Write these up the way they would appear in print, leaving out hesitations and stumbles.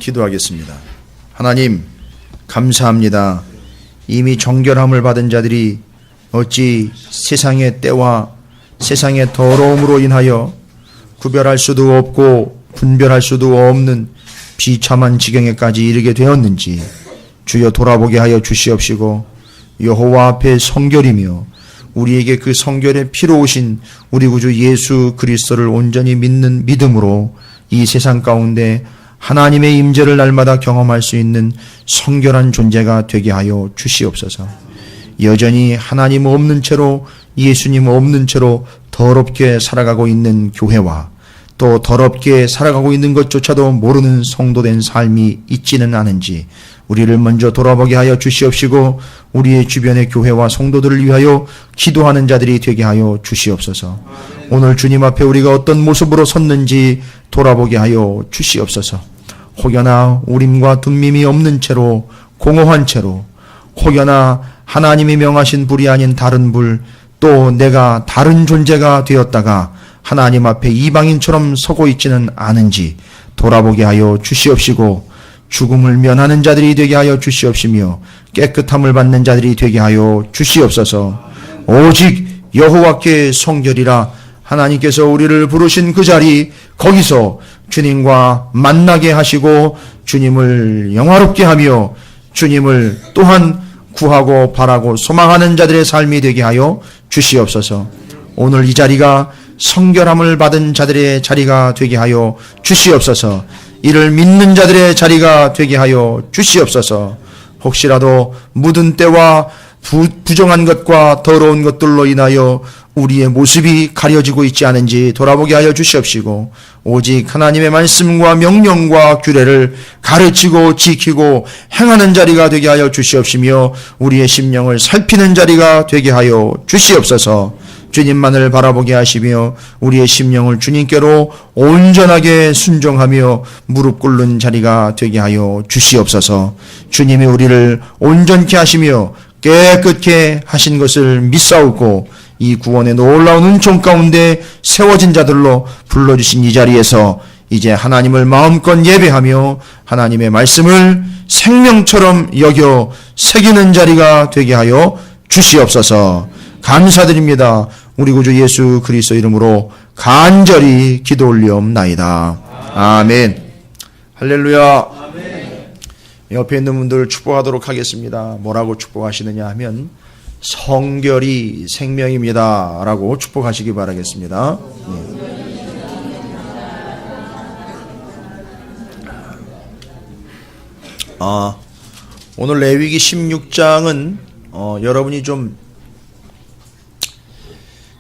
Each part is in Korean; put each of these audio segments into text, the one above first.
기도하겠습니다. 하나님, 감사합니다. 이미 정결함을 받은 자들이 어찌 세상의 때와 세상의 더러움으로 인하여 구별할 수도 없고 분별할 수도 없는 비참한 지경에까지 이르게 되었는지 주여 돌아보게 하여 주시옵시고, 여호와 앞에 성결이며 우리에게 그 성결의 피로 오신 우리 구주 예수 그리스도를 온전히 믿는 믿음으로 이 세상 가운데 하나님의 임재를 날마다 경험할 수 있는 성결한 존재가 되게 하여 주시옵소서. 여전히 하나님 없는 채로, 예수님 없는 채로 더럽게 살아가고 있는 교회와 또 더럽게 살아가고 있는 것조차도 모르는 성도된 삶이 있지는 않은지 우리를 먼저 돌아보게 하여 주시옵시고, 우리의 주변의 교회와 성도들을 위하여 기도하는 자들이 되게 하여 주시옵소서. 오늘 주님 앞에 우리가 어떤 모습으로 섰는지 돌아보게 하여 주시옵소서. 혹여나 우림과 둠밈이 없는 채로, 공허한 채로, 혹여나 하나님이 명하신 불이 아닌 다른 불, 또 내가 다른 존재가 되었다가 하나님 앞에 이방인처럼 서고 있지는 않은지 돌아보게 하여 주시옵시고, 죽음을 면하는 자들이 되게 하여 주시옵시며 깨끗함을 받는 자들이 되게 하여 주시옵소서. 오직 여호와께 성결이라 하나님께서 우리를 부르신 그 자리, 거기서 주님과 만나게 하시고 주님을 영화롭게 하며 주님을 또한 구하고 바라고 소망하는 자들의 삶이 되게 하여 주시옵소서. 오늘 이 자리가 성결함을 받은 자들의 자리가 되게 하여 주시옵소서. 이를 믿는 자들의 자리가 되게 하여 주시옵소서. 혹시라도 묻은 때와 부정한 것과 더러운 것들로 인하여 우리의 모습이 가려지고 있지 않은지 돌아보게 하여 주시옵시고, 오직 하나님의 말씀과 명령과 규례를 가르치고 지키고 행하는 자리가 되게 하여 주시옵시며, 우리의 심령을 살피는 자리가 되게 하여 주시옵소서. 주님만을 바라보게 하시며 우리의 심령을 주님께로 온전하게 순종하며 무릎 꿇는 자리가 되게 하여 주시옵소서. 주님이 우리를 온전케 하시며 깨끗게 하신 것을 믿사오고, 이 구원의 놀라운 은총 가운데 세워진 자들로 불러주신 이 자리에서 이제 하나님을 마음껏 예배하며 하나님의 말씀을 생명처럼 여겨 새기는 자리가 되게 하여 주시옵소서. 감사드립니다. 우리 구주 예수 그리스도 이름으로 간절히 기도 올리옵나이다. 아멘. 할렐루야. 아멘. 옆에 있는 분들 축복하도록 하겠습니다. 뭐라고 축복하시느냐 하면 성결이 생명입니다 라고 축복하시기 바라겠습니다. 오늘 레위기 16장은 여러분이 좀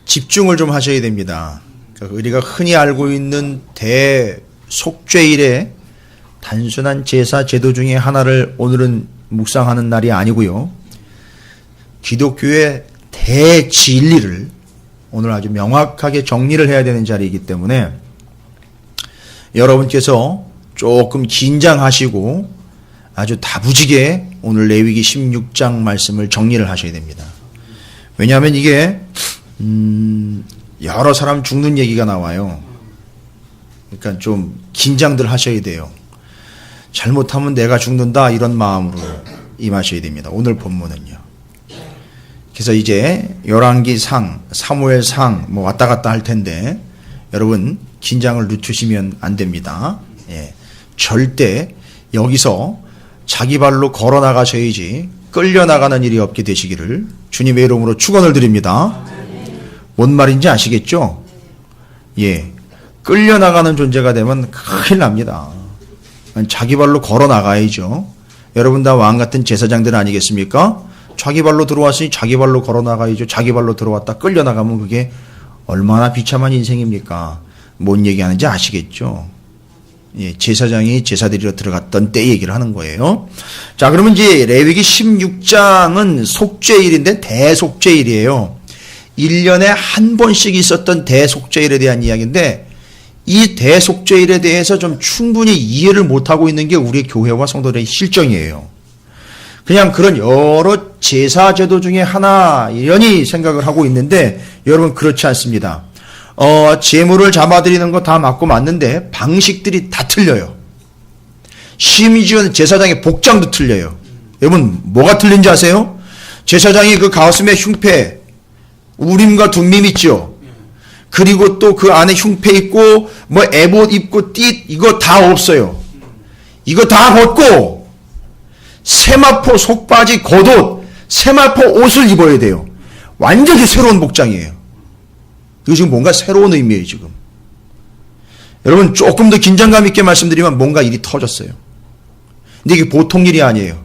집중을 좀 하셔야 됩니다. 우리가 흔히 알고 있는 대속죄일의 단순한 제사 제도 중에 하나를 오늘은 묵상하는 날이 아니고요, 기독교의 대진리를 오늘 아주 명확하게 정리를 해야 되는 자리이기 때문에 여러분께서 조금 긴장하시고 아주 다부지게 오늘 레위기 16장 말씀을 정리를 하셔야 됩니다. 왜냐하면 이게 여러 사람 죽는 얘기가 나와요. 그러니까 좀 긴장들 하셔야 돼요. 잘못하면 내가 죽는다 이런 마음으로 임하셔야 됩니다. 오늘 본문은요. 그래서 이제 열왕기상, 사무엘상 뭐 왔다 갔다 할 텐데 여러분 긴장을 늦추시면 안 됩니다. 예. 절대 여기서 자기 발로 걸어 나가셔야지 끌려 나가는 일이 없게 되시기를 주님의 이름으로 축원을 드립니다. 뭔 말인지 아시겠죠? 예. 끌려나가는 존재가 되면 큰일 납니다. 자기 발로 걸어 나가야죠. 여러분 다 왕 같은 제사장들 아니겠습니까? 자기 발로 들어왔으니 자기 발로 걸어 나가야죠. 자기 발로 들어왔다 끌려나가면 그게 얼마나 비참한 인생입니까? 뭔 얘기하는지 아시겠죠? 예, 제사장이 제사드리러 들어갔던 때 얘기를 하는 거예요. 자, 그러면 이제 레위기 16장은 속죄일인데 대속죄일이에요. 1년에 한 번씩 있었던 대속죄일에 대한 이야기인데, 이 대속죄일에 대해서 좀 충분히 이해를 못하고 있는 게 우리 교회와 성도들의 실정이에요. 그냥 그런 여러 제사 제도 중에 하나 이러니 생각을 하고 있는데, 여러분 그렇지 않습니다. 제물을 잡아드리는 거 다 맞고 맞는데 방식들이 다 틀려요. 심지어는 제사장의 복장도 틀려요. 여러분 뭐가 틀린지 아세요? 제사장이 그 가슴에 흉패, 우림과 둠밈 있죠. 그리고 또 그 안에 흉패 있고 뭐 에봇 입고 띠 이거 다 없어요. 이거 다 벗고 세마포 속바지 겉옷, 세마포 옷을 입어야 돼요. 완전히 새로운 복장이에요. 이거 지금 뭔가 새로운 의미예요 지금. 여러분 조금 더 긴장감 있게 말씀드리면 뭔가 일이 터졌어요. 근데 이게 보통 일이 아니에요.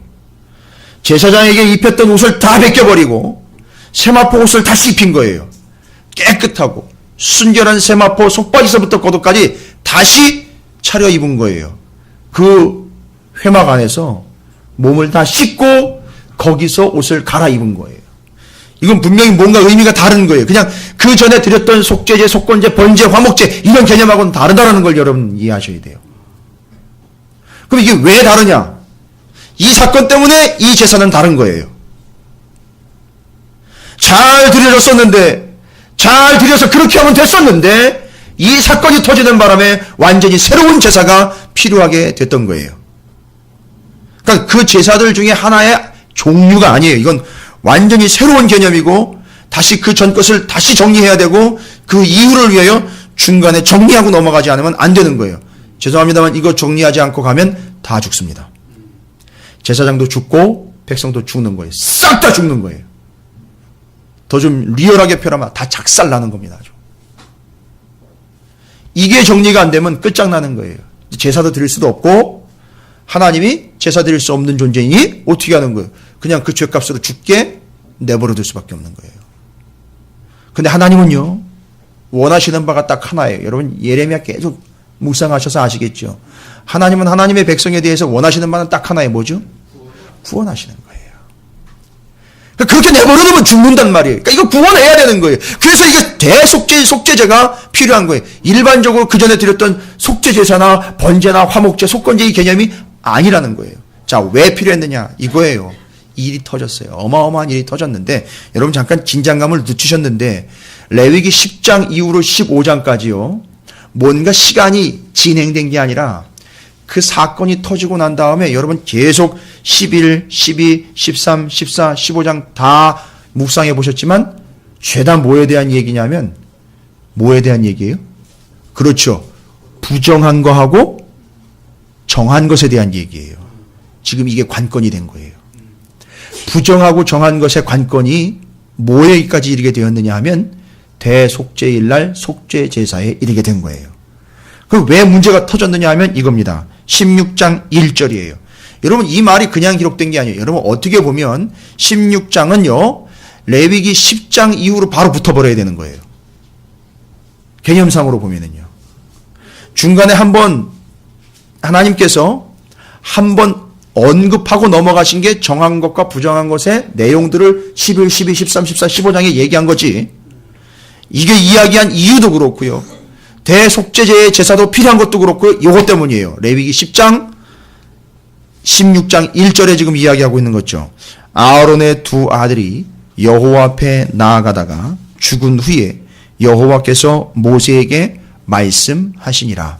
제사장에게 입혔던 옷을 다 벗겨버리고 세마포 옷을 다시 입힌 거예요. 깨끗하고 순결한 세마포 속바지서부터 겉옷까지 다시 차려입은 거예요. 그 회막 안에서 몸을 다 씻고 거기서 옷을 갈아입은 거예요. 이건 분명히 뭔가 의미가 다른 거예요. 그냥 그 전에 드렸던 속죄제, 속건제, 번제, 화목제 이런 개념하고는 다르다는 걸 여러분 이해하셔야 돼요. 그럼 이게 왜 다르냐? 이 사건 때문에 이 제사는 다른 거예요. 잘 드려졌었는데, 잘 드려서 그렇게 하면 됐었는데 이 사건이 터지는 바람에 완전히 새로운 제사가 필요하게 됐던 거예요. 그러니까 그 제사들 중에 하나의 종류가 아니에요. 이건 완전히 새로운 개념이고 다시 그 전 것을 다시 정리해야 되고 그 이유를 위하여 중간에 정리하고 넘어가지 않으면 안 되는 거예요. 죄송합니다만 이거 정리하지 않고 가면 다 죽습니다. 제사장도 죽고 백성도 죽는 거예요. 싹 다 죽는 거예요. 더 좀 리얼하게 표현하면 다 작살나는 겁니다. 아주. 이게 정리가 안 되면 끝장나는 거예요. 제사도 드릴 수도 없고 하나님이 제사 드릴 수 없는 존재이니 어떻게 하는 거예요? 그냥 그 죄값으로 죽게 내버려 둘 수밖에 없는 거예요. 근데 하나님은요, 원하시는 바가 딱 하나예요. 여러분 예레미야 계속 묵상하셔서 아시겠죠? 하나님은 하나님의 백성에 대해서 원하시는 바는 딱 하나예요. 뭐죠? 구원하시는 거예요. 그렇게 내버려두면 죽는단 말이에요. 그러니까 이거 구원해야 되는 거예요. 그래서 이게 속죄제가 필요한 거예요. 일반적으로 그 전에 드렸던 속죄제사나 번제나 화목제, 속건제 이 개념이 아니라는 거예요. 자, 왜 필요했느냐? 이거예요. 일이 터졌어요. 어마어마한 일이 터졌는데 여러분 잠깐 긴장감을 늦추셨는데 레위기 10장 이후로 15장까지요. 뭔가 시간이 진행된 게 아니라 그 사건이 터지고 난 다음에 여러분 계속 11, 12, 13, 14, 15장 다 묵상해 보셨지만 죄다 뭐에 대한 얘기냐면 뭐에 대한 얘기예요? 그렇죠. 부정한 거하고 정한 것에 대한 얘기예요. 지금 이게 관건이 된 거예요. 부정하고 정한 것의 관건이 뭐에까지 이르게 되었느냐 하면 대속죄일 날 속죄제사에 이르게 된 거예요. 그럼 왜 문제가 터졌느냐 하면 이겁니다. 16장 1절이에요. 여러분 이 말이 그냥 기록된 게 아니에요. 여러분 어떻게 보면 16장은요. 레위기 10장 이후로 바로 붙어버려야 되는 거예요. 개념상으로 보면은요. 중간에 한번 하나님께서 한번 언급하고 넘어가신 게 정한 것과 부정한 것의 내용들을 11, 12, 13, 14, 15장에 얘기한 거지. 이게 이야기한 이유도 그렇고요. 대속죄제의 제사도 필요한 것도 그렇고 이것 때문이에요. 레위기 10장 16장 1절에 지금 이야기하고 있는 거죠. 아론의 두 아들이 여호와 앞에 나아가다가 죽은 후에 여호와께서 모세에게 말씀하시니라.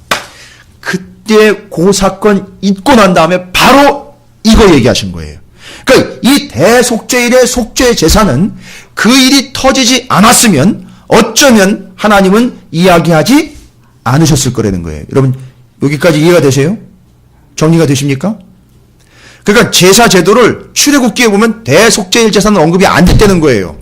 그때 그 사건 잊고 난 다음에 바로 이거 얘기하신 거예요. 그러니까 이 대속죄일의 속죄 제사는 그 일이 터지지 않았으면 어쩌면 하나님은 이야기하지 않으셨을 거라는 거예요. 여러분 여기까지 이해가 되세요? 정리가 되십니까? 그러니까 제사 제도를 출애굽기에 보면 대속죄일 제사는 언급이 안 됐다는 거예요.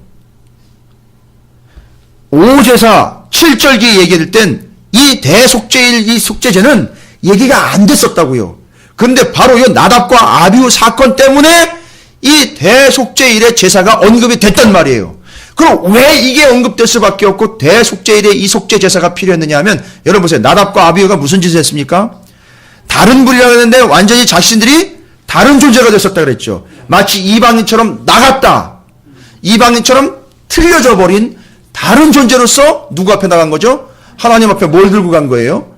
5제사 7절기에 얘기할 땐 이 대속죄일 이 속죄제는 얘기가 안 됐었다고요. 그런데 바로 이 나답과 아비후 사건 때문에 이 대속죄일의 제사가 언급이 됐단 말이에요. 그럼 왜 이게 언급될 수밖에 없고 대속죄일의 이 속죄 제사가 필요했느냐 하면 여러분 보세요. 나답과 아비후가 무슨 짓을 했습니까? 다른 불이라고 했는데 완전히 자신들이 다른 존재가 됐었다 그랬죠. 마치 이방인처럼 나갔다. 이방인처럼 틀려져 버린 다른 존재로서 누구 앞에 나간 거죠? 하나님 앞에 뭘 들고 간 거예요?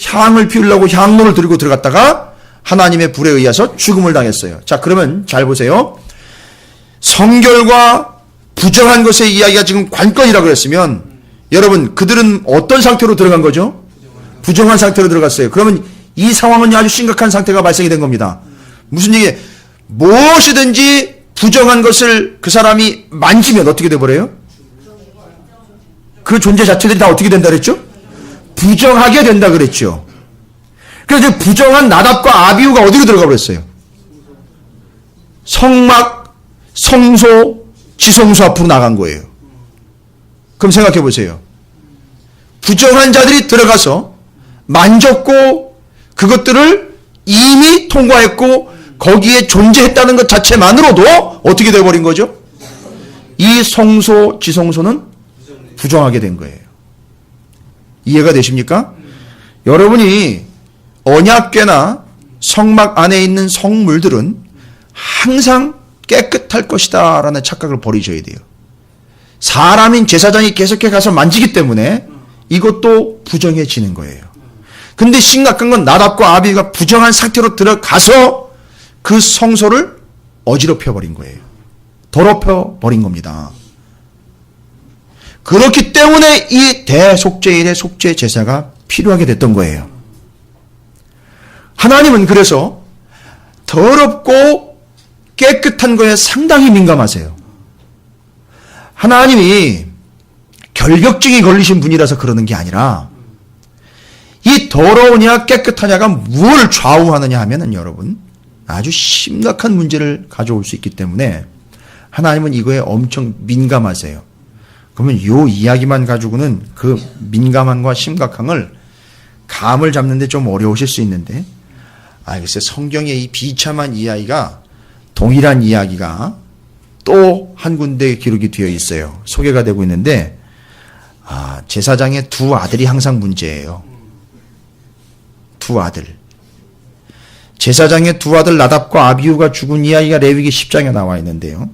향을 피우려고 향로를 들고 들어갔다가 하나님의 불에 의해서 죽음을 당했어요. 자, 그러면 잘 보세요. 성결과 부정한 것의 이야기가 지금 관건이라고 그랬으면 여러분 그들은 어떤 상태로 들어간 거죠? 부정한 상태로 들어갔어요. 그러면 이 상황은 아주 심각한 상태가 발생이 된 겁니다. 무슨 얘기예요? 무엇이든지 부정한 것을 그 사람이 만지면 어떻게 돼버려요? 그 존재 자체들이 다 어떻게 된다 그랬죠? 부정하게 된다 그랬죠. 그래서 부정한 나답과 아비후가 어디로 들어가 버렸어요? 성막, 성소, 지성소 앞으로 나간 거예요. 그럼 생각해 보세요. 부정한 자들이 들어가서 만졌고 그것들을 이미 통과했고 거기에 존재했다는 것 자체만으로도 어떻게 되어버린 거죠? 이 성소, 지성소는 부정하게 된 거예요. 이해가 되십니까? 여러분이 언약궤나 성막 안에 있는 성물들은 항상 깨끗할 것이다 라는 착각을 버리셔야 돼요. 사람인 제사장이 계속해 가서 만지기 때문에 이것도 부정해지는 거예요. 근데 심각한 건 나답과 아비가 부정한 상태로 들어가서 그 성소를 어지럽혀 버린 거예요. 더럽혀 버린 겁니다. 그렇기 때문에 이 대속죄일의 속죄 제사가 필요하게 됐던 거예요. 하나님은 그래서 더럽고 깨끗한 거에 상당히 민감하세요. 하나님이 결벽증이 걸리신 분이라서 그러는 게 아니라 이 더러우냐 깨끗하냐가 무엇을 좌우하느냐 하면은 여러분 아주 심각한 문제를 가져올 수 있기 때문에 하나님은 이거에 엄청 민감하세요. 그러면 이 이야기만 가지고는 그 민감함과 심각함을 감을 잡는데 좀 어려우실 수 있는데 글쎄 성경의 이 비참한 이야기가 동일한 이야기가 또 한 군데 기록이 되어 있어요. 소개가 되고 있는데 제사장의 두 아들이 항상 문제예요. 두 아들. 제사장의 두 아들 나답과 아비후가 죽은 이야기가 레위기 10장에 나와 있는데요.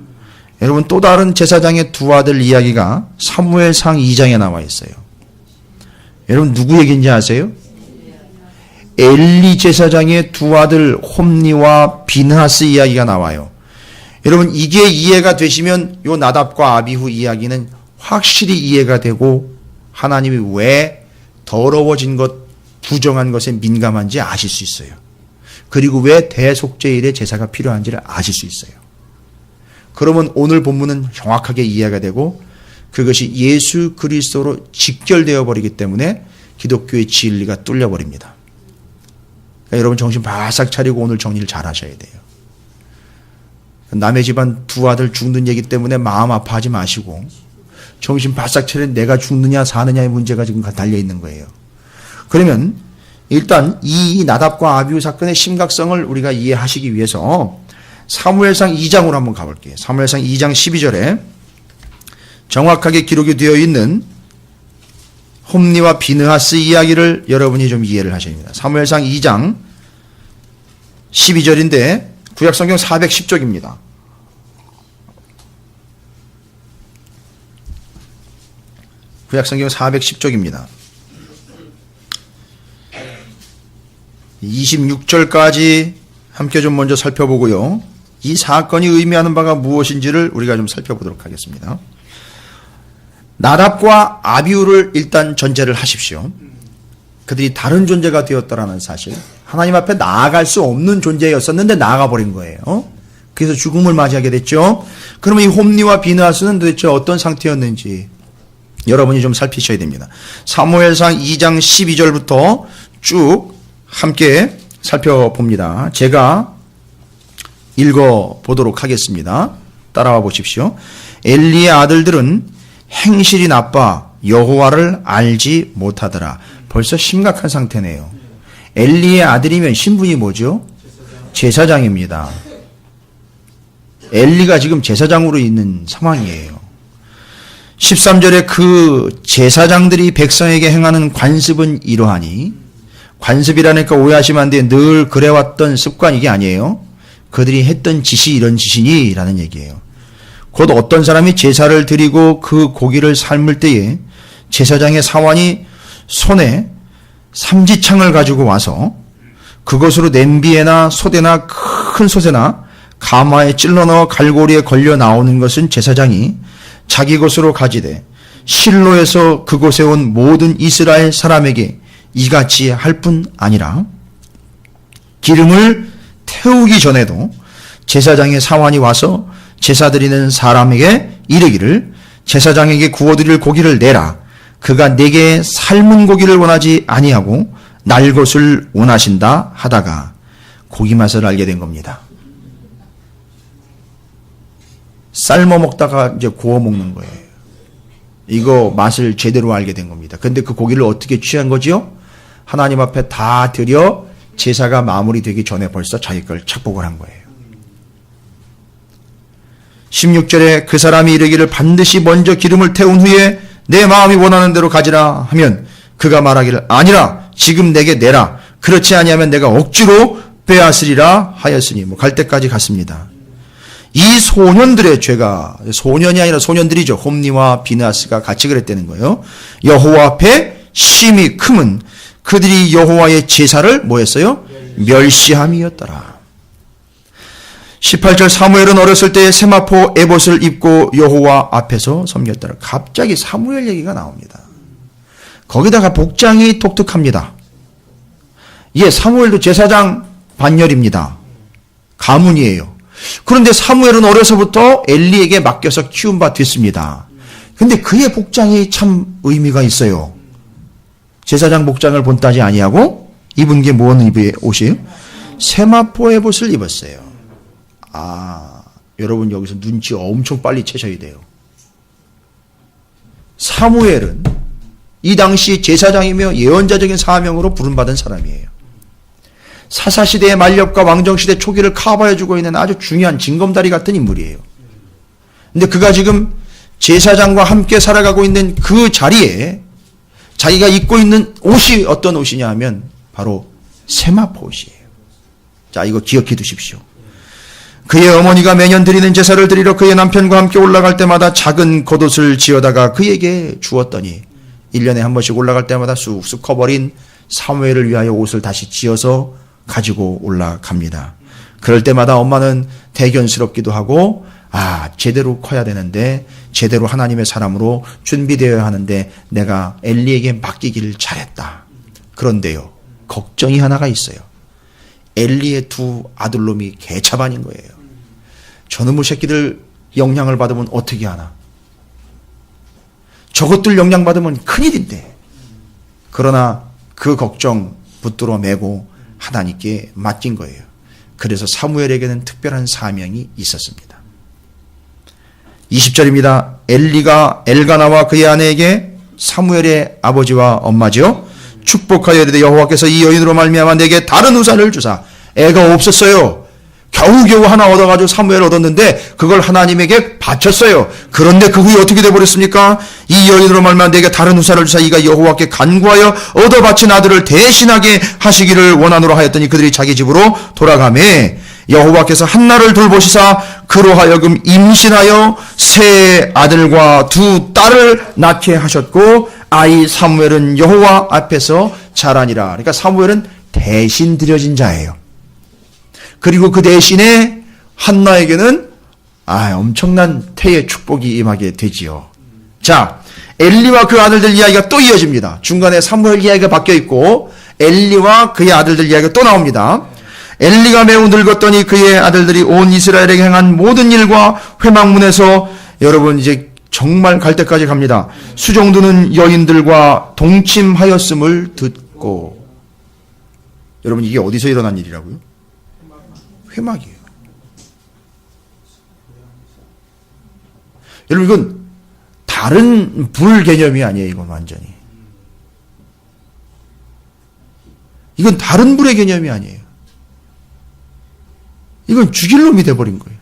여러분 또 다른 제사장의 두 아들 이야기가 사무엘상 2장에 나와 있어요. 여러분 누구 얘기인지 아세요? 엘리 제사장의 두 아들 홈니와 비느하스 이야기가 나와요. 여러분 이게 이해가 되시면 요 나답과 아비후 이야기는 확실히 이해가 되고 하나님이 왜 더러워진 것, 부정한 것에 민감한지 아실 수 있어요. 그리고 왜 대속죄일의 제사가 필요한지를 아실 수 있어요. 그러면 오늘 본문은 정확하게 이해가 되고 그것이 예수 그리스도로 직결되어 버리기 때문에 기독교의 진리가 뚫려 버립니다. 그러니까 여러분 정신 바싹 차리고 오늘 정리를 잘 하셔야 돼요. 남의 집안 두 아들 죽는 얘기 때문에 마음 아파하지 마시고 정신 바싹 차려 내가 죽느냐 사느냐의 문제가 지금 달려 있는 거예요. 그러면 일단 이 나답과 아비후 사건의 심각성을 우리가 이해하시기 위해서 사무엘상 2장으로 한번 가볼게요. 사무엘상 2장 12절에 정확하게 기록이 되어 있는 홈니와 비느하스 이야기를 여러분이 좀 이해를 하셔야 합니다. 사무엘상 2장 12절인데 구약성경 410쪽입니다. 구약성경 410쪽입니다. 26절까지 함께 좀 먼저 살펴보고요. 이 사건이 의미하는 바가 무엇인지를 우리가 좀 살펴보도록 하겠습니다. 나답과 아비후를 일단 전제를 하십시오. 그들이 다른 존재가 되었다라는 사실. 하나님 앞에 나아갈 수 없는 존재였었는데 나아가 버린 거예요. 그래서 죽음을 맞이하게 됐죠. 그러면 이 홈니와 비느하스는 도대체 어떤 상태였는지 여러분이 좀 살피셔야 됩니다. 사무엘상 2장 12절부터 쭉 함께 살펴봅니다. 제가 읽어보도록 하겠습니다. 따라와 보십시오. 엘리의 아들들은 행실이 나빠 여호와를 알지 못하더라. 벌써 심각한 상태네요. 엘리의 아들이면 신분이 뭐죠? 제사장입니다. 엘리가 지금 제사장으로 있는 상황이에요. 13절에 그 제사장들이 백성에게 행하는 관습은 이러하니, 관습이라니까 오해하시면 안 돼요. 늘 그래왔던 습관 이게 아니에요. 그들이 했던 짓이 이런 짓이니 라는 얘기예요. 곧 어떤 사람이 제사를 드리고 그 고기를 삶을 때에 제사장의 사환이 손에 삼지창을 가지고 와서 그것으로 냄비에나 솥에나 큰 솥에나 가마에 찔러 넣어 갈고리에 걸려 나오는 것은 제사장이 자기 것으로 가지되 실로에서 그곳에 온 모든 이스라엘 사람에게 이같이 할 뿐 아니라 기름을 태우기 전에도 제사장의 사환이 와서 제사 드리는 사람에게 이르기를 제사장에게 구워드릴 고기를 내라. 그가 내게 삶은 고기를 원하지 아니하고 날 것을 원하신다 하다가 고기 맛을 알게 된 겁니다. 삶아 먹다가 이제 구워 먹는 거예요. 이거 맛을 제대로 알게 된 겁니다. 근데 그 고기를 어떻게 취한 거지요? 하나님 앞에 다 드려 제사가 마무리되기 전에 벌써 자기 걸 착복을 한 거예요. 16절에 그 사람이 이르기를 반드시 먼저 기름을 태운 후에 내 마음이 원하는 대로 가지라 하면 그가 말하기를 아니라 지금 내게 내라. 그렇지 아니하면 내가 억지로 빼앗으리라 하였으니 갈 때까지 갔습니다. 이 소년들의 죄가 소년이 아니라 소년들이죠. 홈니와 비나스가 같이 그랬다는 거예요. 여호와 앞에 심히 크면 그들이 여호와의 제사를 뭐 했어요? 멸시함이었더라. 18절 사무엘은 어렸을 때 세마포 에봇을 입고 여호와 앞에서 섬겼더라. 갑자기 사무엘 얘기가 나옵니다. 거기다가 복장이 독특합니다. 예, 사무엘도 제사장 반열입니다. 가문이에요. 그런데 사무엘은 어려서부터 엘리에게 맡겨서 키운 바 됐습니다. 근데 그의 복장이 참 의미가 있어요. 제사장 복장을 본따지 아니하고 입은 게 뭔 옷이에요? 세마포 에봇을 입었어요. 여러분 여기서 눈치 엄청 빨리 채셔야 돼요. 사무엘은 이 당시 제사장이며 예언자적인 사명으로 부름받은 사람이에요. 사사시대의 만렵과 왕정시대 초기를 커버해주고 있는 아주 중요한 징검다리 같은 인물이에요. 근데 그가 지금 제사장과 함께 살아가고 있는 그 자리에 자기가 입고 있는 옷이 어떤 옷이냐 하면 바로 세마포 옷이에요. 자, 이거 기억해 두십시오. 그의 어머니가 매년 드리는 제사를 드리러 그의 남편과 함께 올라갈 때마다 작은 겉옷을 지어다가 그에게 주었더니 1년에 한 번씩 올라갈 때마다 쑥쑥 커버린 사무엘을 위하여 옷을 다시 지어서 가지고 올라갑니다. 그럴 때마다 엄마는 대견스럽기도 하고 제대로 커야 되는데 제대로 하나님의 사람으로 준비되어야 하는데 내가 엘리에게 맡기기를 잘했다. 그런데요, 걱정이 하나가 있어요. 엘리의 두 아들놈이 개차반인 거예요. 저놈의 새끼들 영향을 받으면 어떻게 하나? 저것들 영향 받으면 큰일인데. 그러나 그 걱정 붙들어 매고 하나님께 맡긴 거예요. 그래서 사무엘에게는 특별한 사명이 있었습니다. 20절입니다. 엘리가 엘가나와 그의 아내에게 사무엘의 아버지와 엄마지요 축복하여 이르되 여호와께서 이 여인으로 말미암아 내게 다른 우산을 주사. 애가 없었어요. 겨우겨우 하나 얻어가지고 사무엘 얻었는데 그걸 하나님에게 바쳤어요. 그런데 그 후에 어떻게 돼버렸습니까? 이 여인으로 말미암아 내게 다른 우산을 주사 이가 여호와께 간구하여 얻어 바친 아들을 대신하게 하시기를 원하노라 하였더니 그들이 자기 집으로 돌아가매 여호와께서 한나를 돌보시사 그로 하여금 임신하여 세 아들과 두 딸을 낳게 하셨고 아이 사무엘은 여호와 앞에서 자라니라. 그러니까 사무엘은 대신 드려진 자예요. 그리고 그 대신에 한나에게는 엄청난 태의 축복이 임하게 되지요. 자, 엘리와 그 아들들 이야기가 또 이어집니다. 중간에 사무엘 이야기가 바뀌어 있고 엘리와 그의 아들들 이야기가 또 나옵니다. 엘리가 매우 늙었더니 그의 아들들이 온 이스라엘에게 행한 모든 일과 회막문에서 여러분 이제 정말 갈 때까지 갑니다. 수종드는 여인들과 동침하였음을 듣고. 여러분 이게 어디서 일어난 일이라고요? 회막이에요. 여러분 이건 다른 불 개념이 아니에요. 이건 완전히. 이건 다른 불의 개념이 아니에요. 이건 죽일 놈이 돼버린 거예요.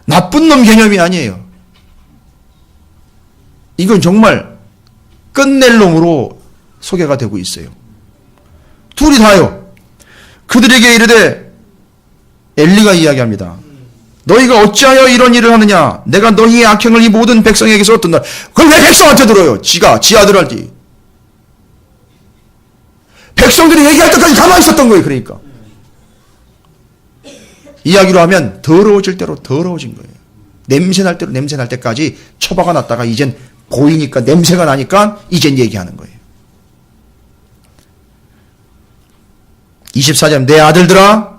나쁜 놈 개념이 아니에요. 이건 정말 끝낼 놈으로 소개가 되고 있어요. 둘이 다요. 그들에게 이르되 엘리가 이야기합니다. 너희가 어찌하여 이런 일을 하느냐? 내가 너희의 악행을 이 모든 백성에게서 얻었다. 그걸 왜 백성한테 들어요? 지 아들한테. 백성들이 얘기할 때까지 가만히 있었던 거예요. 그러니까. 이야기로 하면 더러워질 대로 더러워진 거예요. 냄새날 대로 냄새날 때까지 처박아 놨다가 이젠 보이니까 냄새가 나니까 이젠 얘기하는 거예요. 24절 내 아들들아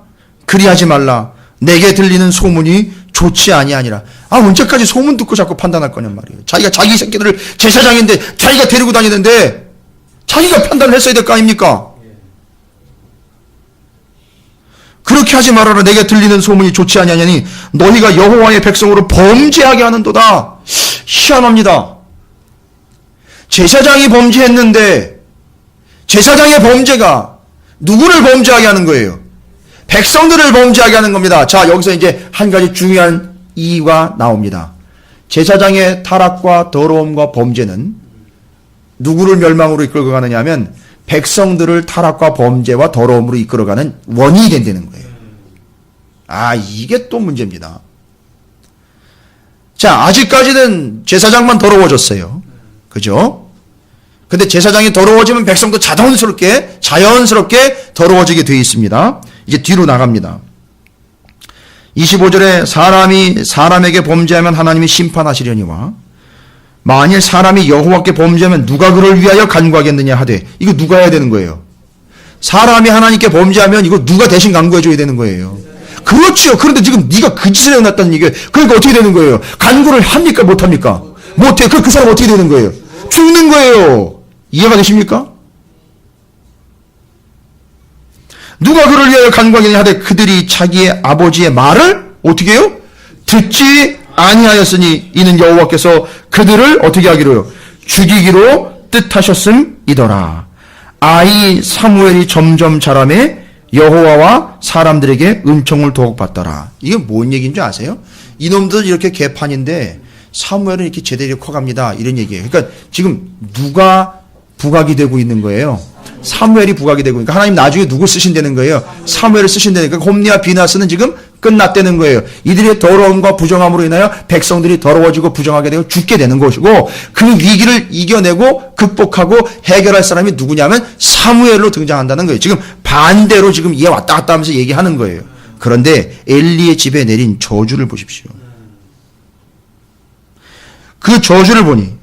그리하지 말라. 내게 들리는 소문이 좋지 아니하니라. 언제까지 소문 듣고 자꾸 판단할 거냔 말이에요. 자기가 자기 새끼들을 제사장인데 자기가 데리고 다니는데 자기가 판단을 했어야 될 거 아닙니까? 그렇게 하지 말아라. 내게 들리는 소문이 좋지 아니하니 너희가 여호와의 백성으로 범죄하게 하는도다. 희한합니다. 제사장이 범죄했는데 제사장의 범죄가 누구를 범죄하게 하는 거예요? 백성들을 범죄하게 하는 겁니다. 자, 여기서 이제 한 가지 중요한 이유가 나옵니다. 제사장의 타락과 더러움과 범죄는 누구를 멸망으로 이끌고 가느냐 하면 백성들을 타락과 범죄와 더러움으로 이끌어가는 원인이 된다는 거예요. 이게 또 문제입니다. 자, 아직까지는 제사장만 더러워졌어요. 그죠? 근데 제사장이 더러워지면 백성도 자연스럽게 더러워지게 되어 있습니다. 이제 뒤로 나갑니다. 25절에 사람이 사람에게 범죄하면 하나님이 심판하시려니와 만일 사람이 여호와께 범죄하면 누가 그를 위하여 간구하겠느냐 하되, 이거 누가 해야 되는 거예요? 사람이 하나님께 범죄하면 이거 누가 대신 간구해 줘야 되는 거예요. 그렇죠. 그런데 지금 네가 그 짓을 해놨다는 얘기예요. 그러니까 어떻게 되는 거예요? 간구를 합니까? 못합니까? 못해. 그 사람 어떻게 되는 거예요? 죽는 거예요. 이해가 되십니까? 누가 그를 위하여 간구하겠느냐 하되 그들이 자기의 아버지의 말을 어떻게 해요? 듣지 아니하였으니 이는 여호와께서 그들을 어떻게 하기로요? 죽이기로 뜻하셨음이더라. 아이 사무엘이 점점 자라매 여호와와 사람들에게 은총을 더욱 받더라. 이게 뭔 얘기인 줄 아세요? 이놈들 이렇게 개판인데 사무엘은 이렇게 제대로 커갑니다. 이런 얘기예요. 그러니까 지금 누가 부각이 되고 있는 거예요? 사무엘이 부각이 되고, 그러니까 하나님 나중에 누구 쓰신다는 거예요? 사무엘을 쓰신다는 거예요. 그러니까 홈리와 비나스는 지금 끝났다는 거예요. 이들의 더러움과 부정함으로 인하여 백성들이 더러워지고 부정하게 되고 죽게 되는 것이고, 그 위기를 이겨내고 극복하고 해결할 사람이 누구냐면 사무엘로 등장한다는 거예요. 지금 반대로 지금 얘 왔다 갔다 하면서 얘기하는 거예요. 그런데 엘리의 집에 내린 저주를 보십시오. 그 저주를 보니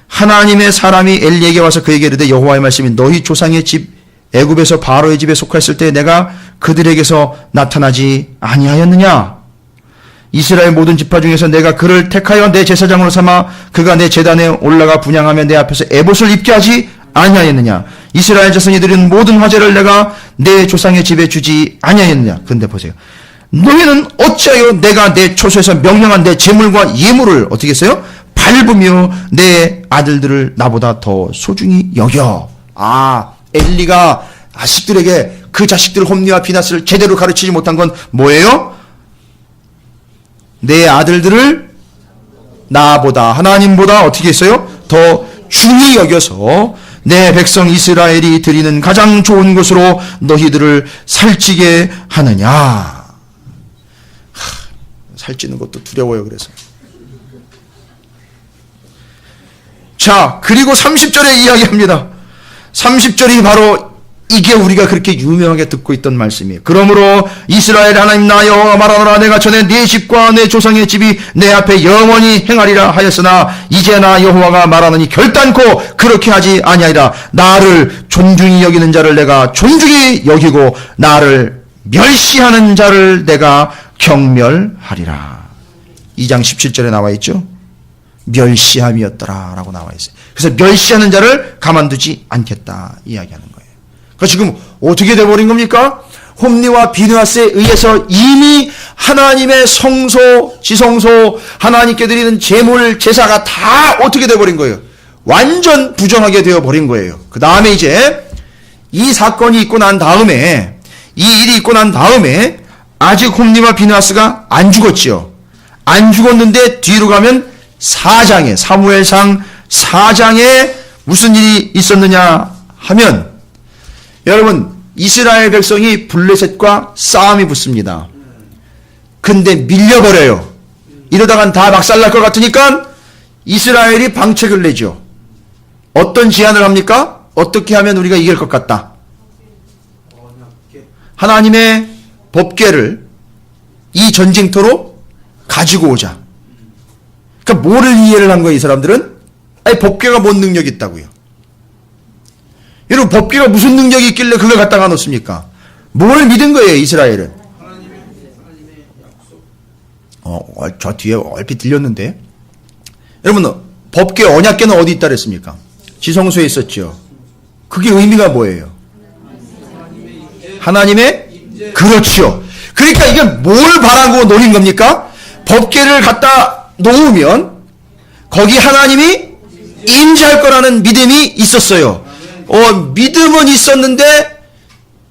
하나님의 사람이 엘리에게 와서 그에게 이르되 여호와의 말씀이 너희 조상의 집 애굽에서 바로의 집에 속하였을 때 내가 그들에게서 나타나지 아니하였느냐? 이스라엘 모든 지파 중에서 내가 그를 택하여 내 제사장으로 삼아 그가 내 제단에 올라가 분향하며 내 앞에서 에봇을 입게 하지 아니하였느냐? 이스라엘 자손이 드린 모든 화제를 내가 내 조상의 집에 주지 아니하였느냐? 근데 보세요. 너희는 어찌하여 내가 내 초소에서 명령한 내 제물과 예물을 어떻게 했어요? 밟으며 내 아들들을 나보다 더 소중히 여겨. 엘리가 자식들에게 그 자식들 홈리와 비나스를 제대로 가르치지 못한 건 뭐예요? 내 아들들을 나보다, 하나님보다 어떻게 했어요? 더 중히 여겨서 내 백성 이스라엘이 드리는 가장 좋은 것으로 너희들을 살찌게 하느냐. 살찌는 것도 두려워요. 그래서 자, 그리고 30절에 이야기합니다. 30절이 바로 이게 우리가 그렇게 유명하게 듣고 있던 말씀이에요. 그러므로 이스라엘 하나님 나 여호와가 말하노라 내가 전에 네 집과 내 조상의 집이 내 앞에 영원히 행하리라 하였으나 이제 나 여호와가 말하노니 결단코 그렇게 하지 아니하리라. 나를 존중히 여기는 자를 내가 존중히 여기고 나를 멸시하는 자를 내가 경멸하리라. 2장 17절에 나와 있죠. 멸시함이었더라 라고 나와 있어요. 그래서 멸시하는 자를 가만두지 않겠다 이야기하는 거예요. 그러니까 지금 어떻게 돼버린 겁니까? 홈리와 비느하스에 의해서 이미 하나님의 성소, 지성소, 하나님께 드리는 제물, 제사가 다 어떻게 돼버린 거예요? 완전 부정하게 되어버린 거예요. 그 다음에 이제 이 사건이 있고 난 다음에, 이 일이 있고 난 다음에 아직 홈리와 비느하스가 안 죽었지요. 안 죽었는데 뒤로 가면 4장에, 사무엘상 4장에 무슨 일이 있었느냐 하면, 여러분 이스라엘 백성이 블레셋과 싸움이 붙습니다. 근데 밀려버려요. 이러다간 다 박살날 것 같으니까 이스라엘이 방책을 내죠. 어떤 제안을 합니까? 어떻게 하면 우리가 이길 것 같다? 하나님의 법궤를 이 전쟁터로 가지고 오자. 그러니까 뭐를 이해를 한 거예요, 이 사람들은? 법궤가 뭔 능력이 있다고요? 여러분, 법궤가 무슨 능력이 있길래 그걸 갖다가 놓습니까? 뭘 믿은 거예요, 이스라엘은? 저 뒤에 얼핏 들렸는데. 여러분, 법궤, 언약궤는 어디 있다 그랬습니까? 지성소에 있었죠. 그게 의미가 뭐예요? 하나님의? 그렇죠. 그러니까 이게 뭘 바라고 노린 겁니까? 법궤를 갖다 놓으면 거기 하나님이 임재할 거라는 믿음이 있었어요. 믿음은 있었는데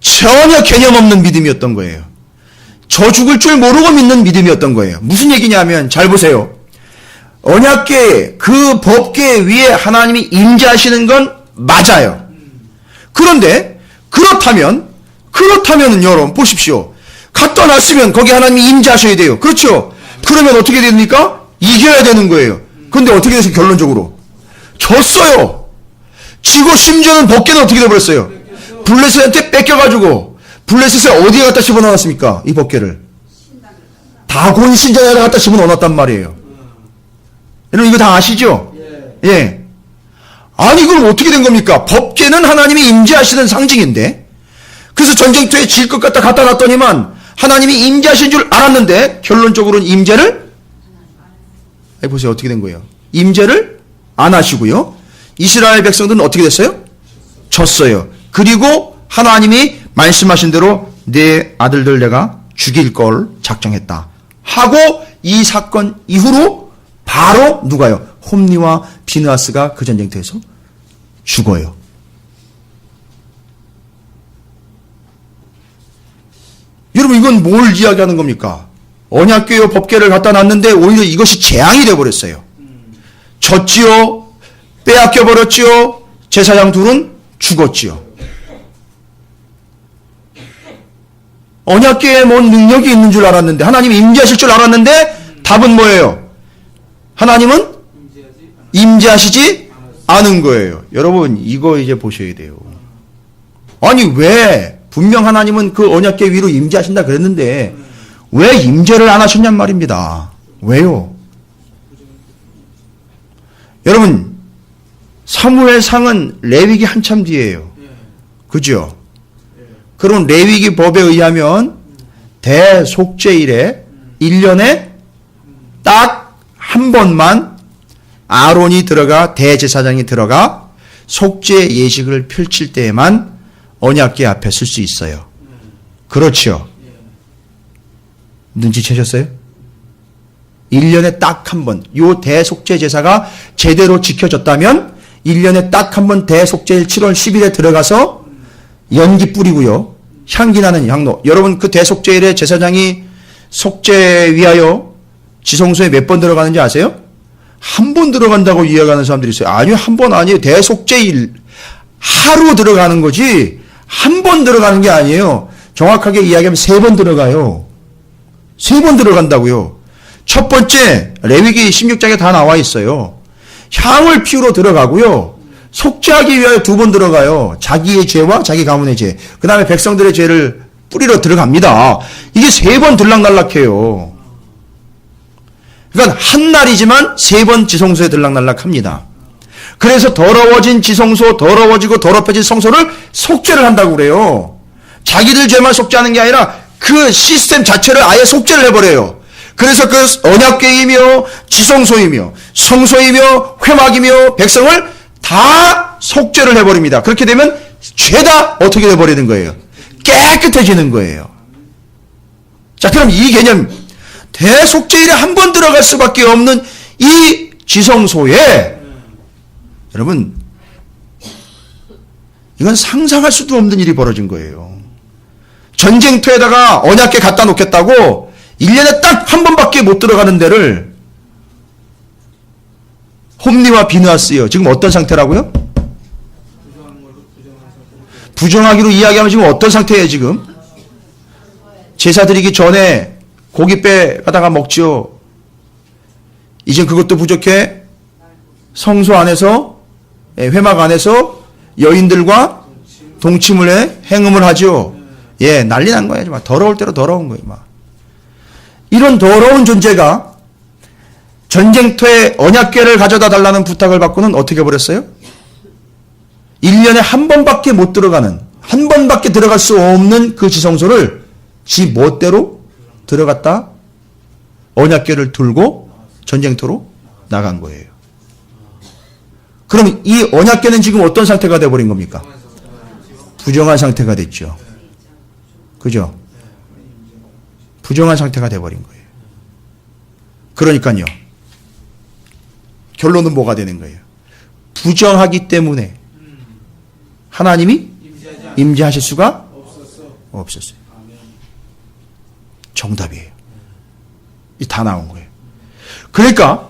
전혀 개념 없는 믿음이었던 거예요. 저 죽을 줄 모르고 믿는 믿음이었던 거예요. 무슨 얘기냐면 잘 보세요. 언약궤 그 법궤 위에 하나님이 임재하시는 건 맞아요. 그런데 그렇다면은 여러분 보십시오. 갖다 놨으면 거기 하나님이 임재하셔야 돼요. 그렇죠? 그러면 어떻게 됩니까? 이겨야 되는 거예요. 그런데 어떻게 돼서 결론적으로 졌어요. 지고 심지어는 법궤는 어떻게 돼버렸어요? 블레셋한테 뺏겨가지고 블레셋에 어디에 갖다 집어넣었습니까? 이 법궤를 다곤 신전에다 갖다 집어넣었단 말이에요. 여러분 이거 다 아시죠? 예. 아니 그럼 어떻게 된 겁니까? 법궤는 하나님이 임재하시는 상징인데 그래서 전쟁터에 질 것 갖다 갖다 놨더니만 하나님이 임재하신 줄 알았는데 결론적으로는 임재를 보세요. 어떻게 된 거예요? 임재를 안 하시고요. 이스라엘 백성들은 어떻게 됐어요? 졌어요. 그리고 하나님이 말씀하신 대로 내 아들들 내가 죽일 걸 작정했다 하고 이 사건 이후로 바로 누가요? 홈리와 비느하스가 그 전쟁터에서 죽어요. 여러분 이건 뭘 이야기하는 겁니까? 언약궤와 법궤를 갖다 놨는데 오히려 이것이 재앙이 되어버렸어요. 졌지요. 빼앗겨버렸지요. 제사장 둘은 죽었지요. 언약궤에 뭔 능력이 있는 줄 알았는데 하나님이 임재하실 줄 알았는데 답은 뭐예요? 하나님은 임재하시지 않은 거예요. 여러분 이거 이제 보셔야 돼요. 아니 왜 분명 하나님은 그 언약궤 위로 임재하신다 그랬는데 왜 임재를 안 하셨냔 말입니다. 왜요? 여러분 사무엘상은 레위기 한참 뒤에요. 그죠? 그럼 레위기 법에 의하면 대속죄일에 1년에 딱 한 번만 아론이 들어가 대제사장이 들어가 속죄 예식을 펼칠 때에만 언약궤 앞에 설 수 있어요. 그렇죠? 눈치채셨어요? 1년에 딱 한 번, 요 대속죄 제사가 제대로 지켜졌다면 1년에 딱 한 번 대속죄일 7월 10일에 들어가서 연기 뿌리고요. 향기 나는 향로. 여러분 그 대속죄일에 제사장이 속죄 위하여 지성소에 몇 번 들어가는지 아세요? 한 번 들어간다고 이해하는 사람들이 있어요. 아니요, 한 번 아니에요. 대속죄일 하루 들어가는 거지 한 번 들어가는 게 아니에요. 정확하게 이야기하면 3번 들어가요. 3번 들어간다고요. 첫 번째 레위기 16장에 다 나와 있어요. 향을 피우러 들어가고요. 속죄하기 위하여 2번 들어가요. 자기의 죄와 자기 가문의 죄. 그 다음에 백성들의 죄를 뿌리러 들어갑니다. 이게 3번 들락날락해요. 그러니까 한 날이지만 3번 지성소에 들락날락합니다. 그래서 더러워진 지성소, 더러워지고 더럽혀진 성소를 속죄를 한다고 그래요. 자기들 죄만 속죄하는 게 아니라 그 시스템 자체를 아예 속죄를 해버려요. 그래서 그 언약궤이며 지성소이며 성소이며 회막이며 백성을 다 속죄를 해버립니다. 그렇게 되면 죄다 어떻게 돼버리는 거예요? 깨끗해지는 거예요. 자, 그럼 이 개념 대속죄일에 한 번 들어갈 수밖에 없는 이 지성소에 여러분 이건 상상할 수도 없는 일이 벌어진 거예요. 전쟁터에다가 언약궤 갖다 놓겠다고 1년에 딱 한 번밖에 못 들어가는 데를 홈리와 비느하스요. 지금 어떤 상태라고요? 부정하기로 이야기하면 지금 어떤 상태예요 지금? 제사 드리기 전에 고깃배 가다가 먹지요. 이젠 그것도 부족해 성소 안에서 회막 안에서 여인들과 동침을 해 행음을 하죠. 예, 난리 난 거예요. 막 더러울 대로 더러운 거예요. 막 이런 더러운 존재가 전쟁터에 언약궤를 가져다 달라는 부탁을 받고는 어떻게 해버렸어요? 1년에 한 번밖에 못 들어가는 한 번밖에 들어갈 수 없는 그 지성소를 지 멋대로 들어갔다 언약궤를 들고 전쟁터로 나간 거예요. 그럼 이 언약궤는 지금 어떤 상태가 되어버린 겁니까? 부정한 상태가 됐죠. 그죠? 부정한 상태가 되어버린 거예요. 그러니까요. 결론은 뭐가 되는 거예요? 부정하기 때문에 하나님이 임재하실 수가 없었어요. 정답이에요. 이 다 나온 거예요. 그러니까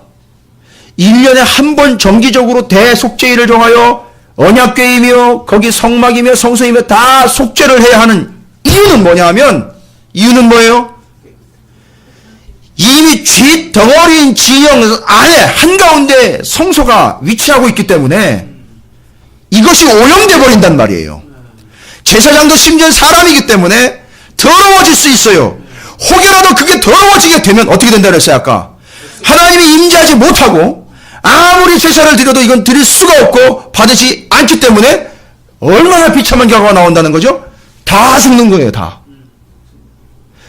1년에 한 번 정기적으로 대속죄일을 정하여 언약궤이며 거기 성막이며 성소이며 다 속죄를 해야 하는 이유는 뭐냐 하면 이유는 뭐예요? 이미 쥐 덩어리인 진영 안에 한가운데 성소가 위치하고 있기 때문에 이것이 오염돼 버린단 말이에요. 제사장도 심지어 사람이기 때문에 더러워질 수 있어요. 혹여라도 그게 더러워지게 되면 어떻게 된다 그랬어요 아까? 하나님이 임재하지 못하고 아무리 제사를 드려도 이건 드릴 수가 없고 받으시 않기 때문에 얼마나 비참한 결과가 나온다는 거죠? 다 죽는 거예요, 다.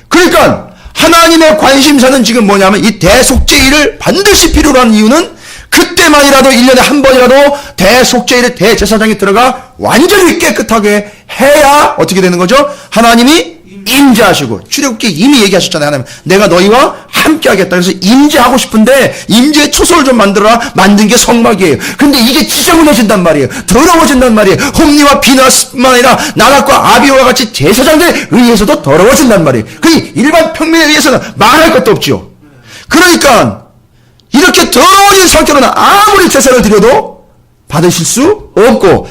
그러니까 하나님의 관심사는 지금 뭐냐면 이 대속죄일을 반드시 필요로 하는 이유는 그때만이라도 1년에 한 번이라도 대속죄일에 대제사장이 들어가 완전히 깨끗하게 해야 어떻게 되는 거죠? 하나님이 임재하시고 출애굽기 이미 얘기하셨잖아요. 하나님 내가 너희와 함께 하겠다. 그래서 임재하고 싶은데 임재의 초소를 좀 만들어라. 만든 게 성막이에요. 근데 이게 지저분해진단 말이에요. 더러워진단 말이에요. 홈리와 비나스뿐만 아니라 나락과 아비오와 같이 제사장들에 의해서도 더러워진단 말이에요. 그 일반 평민에 의해서는 말할 것도 없죠. 그러니까 이렇게 더러워진 상태로는 아무리 제사를 드려도 받으실 수 없고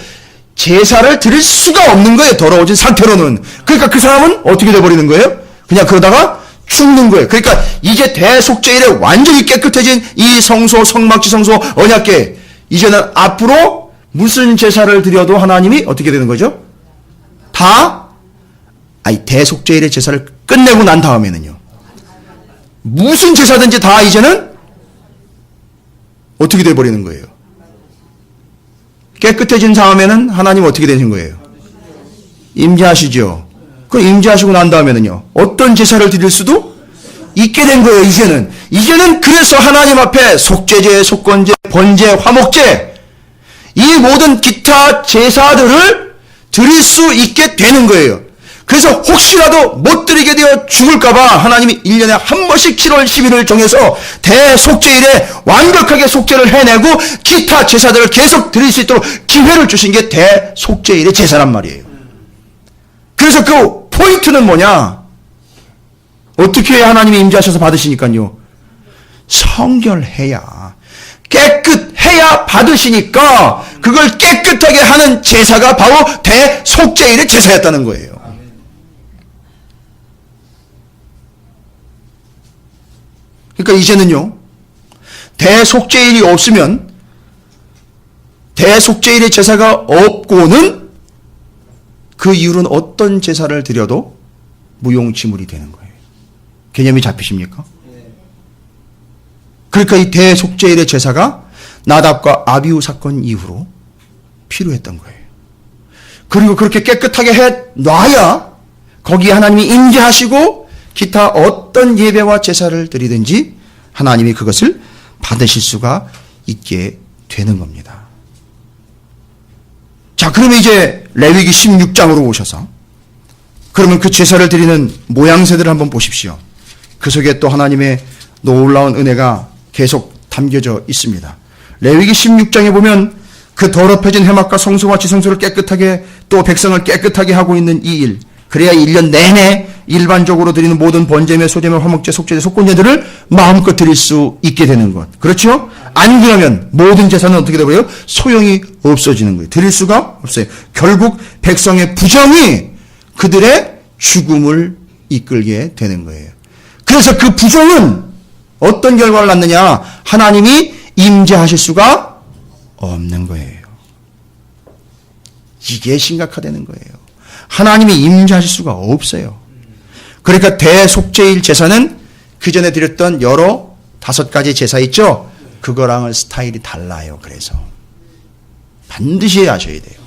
제사를 드릴 수가 없는 거예요. 더러워진 상태로는. 그러니까 그 사람은 어떻게 돼버리는 거예요? 그냥 그러다가 죽는 거예요. 그러니까 이제 대속죄일에 완전히 깨끗해진 이 성소, 성막, 지성소, 언약궤 이제는 앞으로 무슨 제사를 드려도 하나님이 어떻게 되는 거죠? 대속죄일의 제사를 끝내고 난 다음에는요. 무슨 제사든지 다 이제는 어떻게 돼버리는 거예요? 깨끗해진 다음에는 하나님 어떻게 되신 거예요? 임재하시죠. 그 임재하시고 난 다음에는요. 어떤 제사를 드릴 수도 있게 된 거예요. 이제는 그래서 하나님 앞에 속죄제, 속건제, 번제, 화목제 이 모든 기타 제사들을 드릴 수 있게 되는 거예요. 그래서 혹시라도 못 드리게 되어 죽을까봐 하나님이 1년에 한 번씩 7월 10일을 정해서 대속죄일에 완벽하게 속죄를 해내고 기타 제사들을 계속 드릴 수 있도록 기회를 주신 게 대속죄일의 제사란 말이에요. 그래서 그 포인트는 뭐냐? 어떻게 해야 하나님이 임재하셔서 받으시니까요? 성결해야, 깨끗해야 받으시니까 그걸 깨끗하게 하는 제사가 바로 대속죄일의 제사였다는 거예요. 그러니까 이제는요, 대속죄일이 없으면 대속죄일의 제사가 없고는 그 이후로는 어떤 제사를 드려도 무용지물이 되는 거예요. 개념이 잡히십니까? 그러니까 이 대속죄일의 제사가 나답과 아비후 사건 이후로 필요했던 거예요. 그리고 그렇게 깨끗하게 해놔야 거기에 하나님이 임재하시고 기타 어떤 예배와 제사를 드리든지 하나님이 그것을 받으실 수가 있게 되는 겁니다. 자, 그러면 이제 레위기 16장으로 오셔서 그러면 그 제사를 드리는 모양새들을 한번 보십시오. 그 속에 또 하나님의 놀라운 은혜가 계속 담겨져 있습니다. 레위기 16장에 보면 그 더럽혀진 해막과 성소와 지성소를 깨끗하게 또 백성을 깨끗하게 하고 있는 이 일, 그래야 1년 내내 일반적으로 드리는 모든 번제며 소제며 화목제, 속죄제, 속건제들을 마음껏 드릴 수 있게 되는 것. 그렇죠? 안 그러면 모든 제사는 어떻게 되고요? 소용이 없어지는 거예요. 드릴 수가 없어요. 결국 백성의 부정이 그들의 죽음을 이끌게 되는 거예요. 그래서 그 부정은 어떤 결과를 낳느냐? 하나님이 임재하실 수가 없는 거예요. 이게 심각하다는 거예요. 하나님이 임재하실 수가 없어요. 그러니까 대속죄일 제사는 그 전에 드렸던 여러 5가지 제사 있죠? 그거랑은 스타일이 달라요. 그래서 반드시 하셔야 돼요.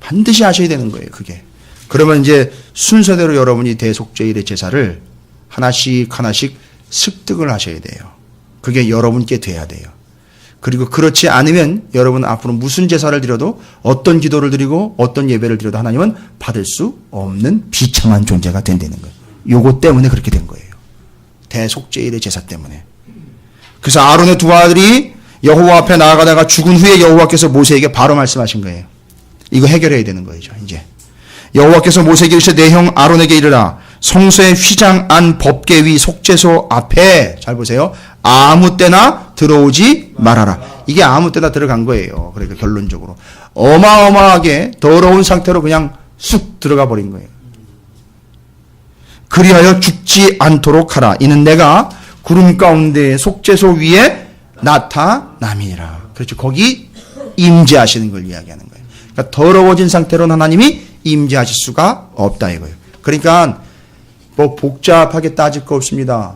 반드시 하셔야 되는 거예요, 그게. 그러면 이제 순서대로 여러분이 대속죄일의 제사를 하나씩 하나씩 습득을 하셔야 돼요. 그게 여러분께 돼야 돼요. 그리고 그렇지 않으면 여러분 앞으로 무슨 제사를 드려도 어떤 기도를 드리고 어떤 예배를 드려도 하나님은 받을 수 없는 비참한 존재가 된다는 거예요. 요거 때문에 그렇게 된 거예요. 대속죄일의 제사 때문에. 그래서 아론의 두 아들이 여호와 앞에 나아가다가 죽은 후에 여호와께서 모세에게 바로 말씀하신 거예요. 이거 해결해야 되는 거죠. 이제 여호와께서 모세에게 이르시되 내 형 아론에게 이르라 성소의 휘장 안 법궤 위 속죄소 앞에 잘 보세요. 아무 때나 들어오지 말아라. 이게 아무 때나 들어간 거예요. 그러니까 결론적으로 어마어마하게 더러운 상태로 그냥 쑥 들어가 버린 거예요. 그리하여 죽지 않도록 하라. 이는 내가 구름 가운데 속죄소 위에 나타남이니라. 그렇죠. 거기 임재하시는 걸 이야기하는 거예요. 그러니까 더러워진 상태로는 하나님이 임재하실 수가 없다 이거예요. 그러니까 뭐 복잡하게 따질 거 없습니다.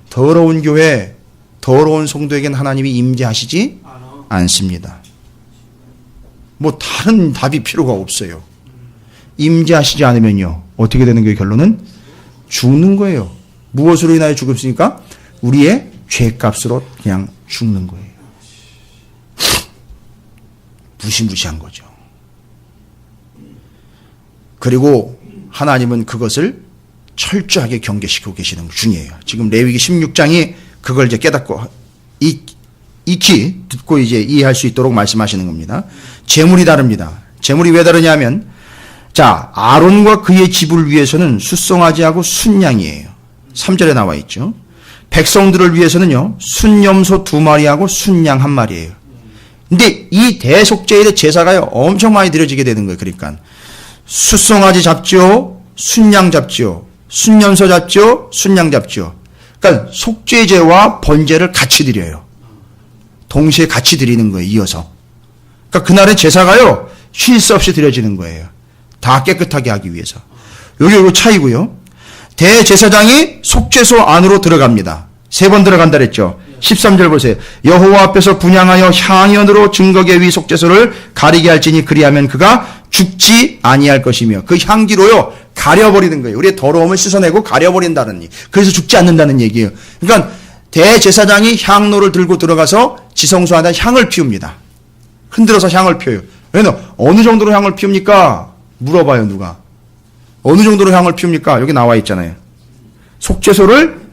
더러운 교회, 더러운 성도에게는 하나님이 임재하시지 않습니다. 뭐 다른 답이 필요가 없어요. 임재하시지 않으면요. 어떻게 되는 거예요? 결론은 죽는 거예요. 무엇으로 인하여 죽었습니까? 우리의 죄값으로 그냥 죽는 거예요. 무시무시한 거죠. 그리고 하나님은 그것을 철저하게 경계시키고 계시는 중이에요. 지금 레위기 16장이 그걸 이제 깨닫고 익히 듣고 이제 이해할 수 있도록 말씀하시는 겁니다. 제물이 다릅니다. 제물이 왜 다르냐면 자, 아론과 그의 집을 위해서는 숫송아지하고 순양이에요. 3절에 나와 있죠. 백성들을 위해서는요. 순염소 2마리하고 순양 1마리예요. 근데 이 대속죄일의 제사가요. 엄청 많이 드려지게 되는 거예요. 그러니까 숫송아지 잡죠. 순양 잡죠. 순염소 잡죠. 순양 잡죠. 그러니까 속죄제와 번제를 같이 드려요. 동시에 같이 드리는 거예요. 이어서. 그러니까 그날의 제사가요. 쉴 새 없이 드려지는 거예요. 다 깨끗하게 하기 위해서. 요게 차이고요. 대제사장이 속죄소 안으로 들어갑니다. 3번 들어간다 그랬죠. 13절 보세요. 여호와 앞에서 분향하여 향연으로 증거궤 위 속죄소를 가리게 할지니 그리하면 그가 죽지 아니할 것이며 그 향기로요 가려버리는 거예요. 우리의 더러움을 씻어내고 가려버린다는 얘기. 그래서 죽지 않는다는 얘기예요. 그러니까 대제사장이 향로를 들고 들어가서 지성소 안에 향을 피웁니다. 흔들어서 향을 피워요. 왜냐면 어느 정도로 향을 피웁니까? 물어봐요. 누가. 어느 정도로 향을 피웁니까? 여기 나와 있잖아요. 속죄소를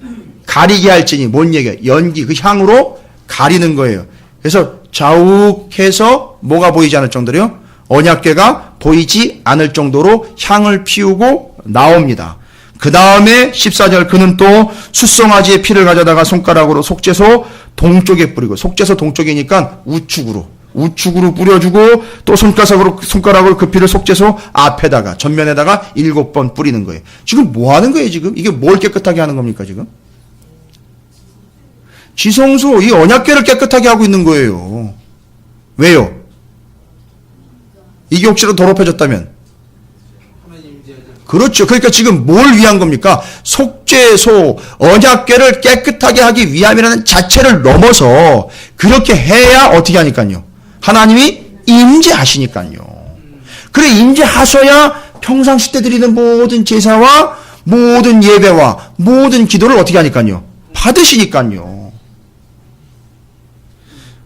가리게 할지니 뭔 얘기예요? 연기, 그 향으로 가리는 거예요. 그래서 자욱해서 뭐가 보이지 않을 정도로요? 언약궤가 보이지 않을 정도로 향을 피우고 나옵니다. 그 다음에 14절 그는 또 숫송아지의 피를 가져다가 손가락으로 속죄소 동쪽에 뿌리고 속죄소 동쪽이니까 우측으로 뿌려주고 또 손가락으로 그 피를 속죄소 앞에다가 전면에다가 7번 뿌리는 거예요. 지금 뭐 하는 거예요 지금? 이게 뭘 깨끗하게 하는 겁니까 지금? 지성소 이 언약궤를 깨끗하게 하고 있는 거예요. 왜요? 이게 혹시라도 더럽혀졌다면? 그렇죠. 그러니까 지금 뭘 위한 겁니까? 속죄소, 언약궤를 깨끗하게 하기 위함이라는 자체를 넘어서 그렇게 해야 어떻게 하니까요? 하나님이 임재하시니까요. 그래 임재하셔야 평상시 때 드리는 모든 제사와 모든 예배와 모든 기도를 어떻게 하니까요? 받으시니까요.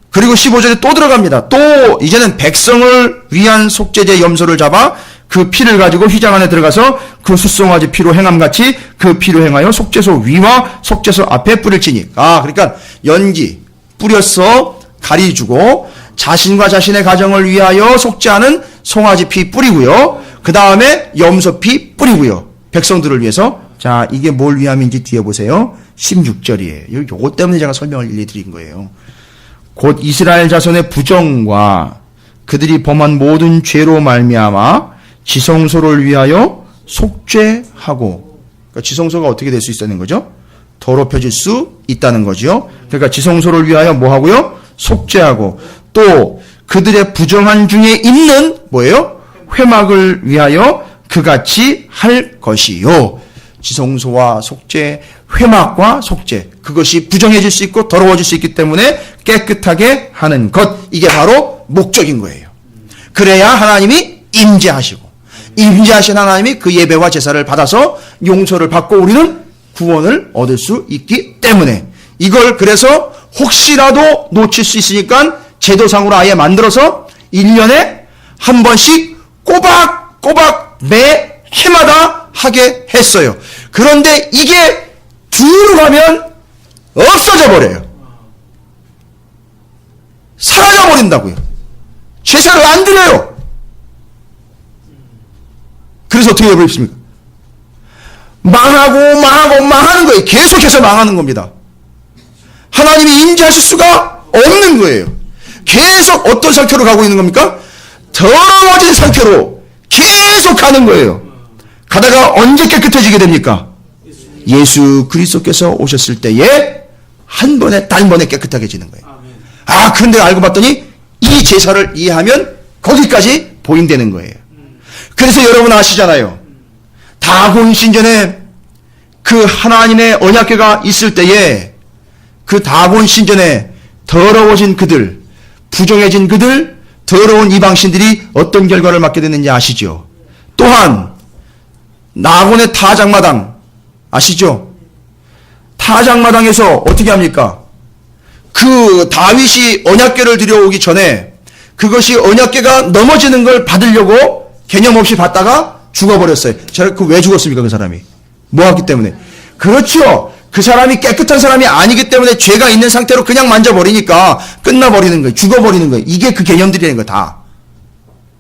그리고 15절에 또 들어갑니다. 또 이제는 백성을 위한 속죄제 염소를 잡아 그 피를 가지고 휘장 안에 들어가서 그 숫송아지 피로 행함같이 그 피로 행하여 속죄소 위와 속죄소 앞에 뿌릴지니. 그러니까 연기 뿌려서 가리주고 자신과 자신의 가정을 위하여 속죄하는 송아지 피 뿌리고요. 그 다음에 염소 피 뿌리고요. 백성들을 위해서. 자, 이게 뭘 위함인지 뒤에 보세요. 16절이에요. 요거 때문에 제가 설명을 일일이 드린 거예요. 곧 이스라엘 자손의 부정과 그들이 범한 모든 죄로 말미암아 지성소를 위하여 속죄하고. 그러니까 지성소가 어떻게 될 수 있다는 거죠? 더럽혀질 수 있다는 거죠. 그러니까 지성소를 위하여 뭐 하고요? 속죄하고 또 그들의 부정한 중에 있는 뭐예요? 회막을 위하여 그같이 할 것이요. 지성소와 속죄, 회막과 속죄, 그것이 부정해질 수 있고 더러워질 수 있기 때문에 깨끗하게 하는 것, 이게 바로 목적인 거예요. 그래야 하나님이 임재하신 하나님이 그 예배와 제사를 받아서 용서를 받고 우리는 구원을 얻을 수 있기 때문에 이걸 그래서 혹시라도 놓칠 수 있으니까 제도상으로 아예 만들어서 1년에 한 번씩 꼬박꼬박 매 해마다 하게 했어요. 그런데 이게 두루 가면 없어져 버려요. 사라져 버린다고요. 제사를 안 드려요. 그래서 어떻게 해버립니까? 망하는 거예요. 계속해서 망하는 겁니다. 하나님이 임재하실 수가 없는 거예요. 계속 어떤 상태로 가고 있는 겁니까? 더러워진 상태로 계속 가는 거예요. 가다가 언제 깨끗해지게 됩니까? 예수 그리스도께서 오셨을 때에 한 번에 단번에 깨끗하게 지는 거예요. 그런데 알고 봤더니 이 제사를 이해하면 거기까지 보인다는 거예요. 그래서 여러분 아시잖아요. 다곤 신전에 그 하나님의 언약궤가 있을 때에 그 다곤 신전에 더러워진 그들, 부정해진 그들, 더러운 이방신들이 어떤 결과를 맞게 됐는지 아시죠? 또한 나곤의 타작마당 아시죠? 타작마당에서 어떻게 합니까? 그 다윗이 언약궤를 들여오기 전에 그것이 언약궤가 넘어지는 걸 받으려고 개념 없이 받다가 죽어버렸어요. 왜 죽었습니까? 그 사람이 뭐하기 때문에? 그렇죠. 그 사람이 깨끗한 사람이 아니기 때문에 죄가 있는 상태로 그냥 만져버리니까 끝나버리는 거예요. 죽어버리는 거예요. 이게 그 개념들이라는 거 다.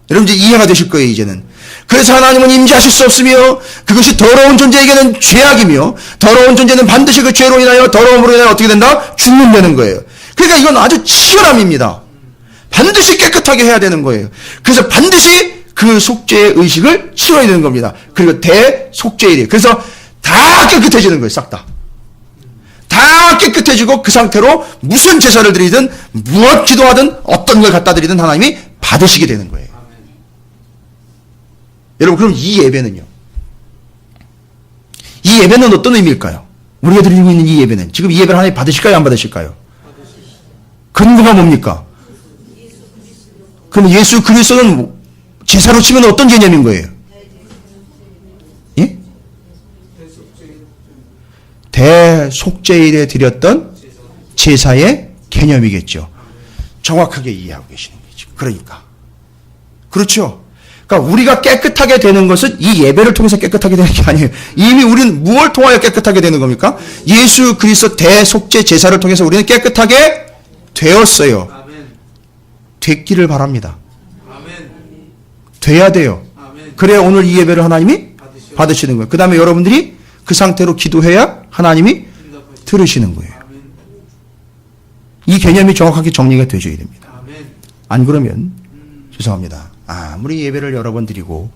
여러분 이제 이해가 되실 거예요. 이제는. 그래서 하나님은 임재하실 수 없으며 그것이 더러운 존재에게는 죄악이며 더러운 존재는 반드시 그 죄로 인하여 더러움으로 인하여 어떻게 된다? 죽는다는 거예요. 그러니까 이건 아주 치열함입니다. 반드시 깨끗하게 해야 되는 거예요. 그래서 반드시 그 속죄의 의식을 치러야 되는 겁니다. 그리고 대속죄일이에요. 그래서 다 깨끗해지는 거예요. 싹 다. 다 깨끗해지고 그 상태로 무슨 제사를 드리든 무엇 기도하든 어떤 걸 갖다 드리든 하나님이 받으시게 되는 거예요. 여러분 그럼 이 예배는요? 이 예배는 어떤 의미일까요? 우리가 드리고 있는 이 예배는 지금 이 예배를 하나님 받으실까요? 안 받으실까요? 근거가 뭡니까? 그럼 예수 그리스도는 제사로 치면 어떤 개념인 거예요? 예? 대속죄일에 드렸던 제사의 개념이겠죠. 정확하게 이해하고 계시는 거죠. 그러니까. 그렇죠. 그러니까 우리가 깨끗하게 되는 것은 이 예배를 통해서 깨끗하게 되는 게 아니에요. 이미 우리는 무엇을 통하여 깨끗하게 되는 겁니까? 예수 그리스도 대속죄 제사를 통해서 우리는 깨끗하게 되었어요. 됐기를 바랍니다. 돼야 돼요. 그래야 오늘 이 예배를 하나님이 받으시는 거예요. 그 다음에 여러분들이 그 상태로 기도해야 하나님이 들으시는 거예요. 이 개념이 정확하게 정리가 되셔야 됩니다. 안 그러면 죄송합니다. 아무리 예배를 여러 번 드리고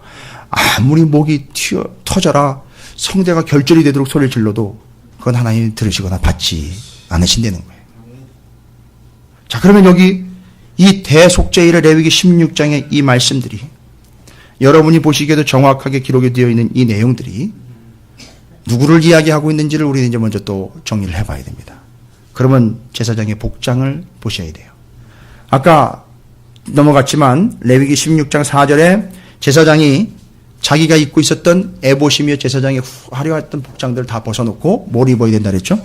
아무리 목이 터져라 성대가 결절이 되도록 소리를 질러도 그건 하나님이 들으시거나 받지 않으신다는 거예요. 자, 그러면 여기 이 대속죄일의 레위기 16장의 이 말씀들이 여러분이 보시기에도 정확하게 기록이 되어 있는 이 내용들이 누구를 이야기하고 있는지를 우리는 이제 먼저 또 정리를 해봐야 됩니다. 그러면 제사장의 복장을 보셔야 돼요. 아까 넘어갔지만 레위기 16장 4절에 제사장이 자기가 입고 있었던 에봇이며 제사장의 화려했던 복장들을 다 벗어놓고 뭘 입어야 된다 그랬죠?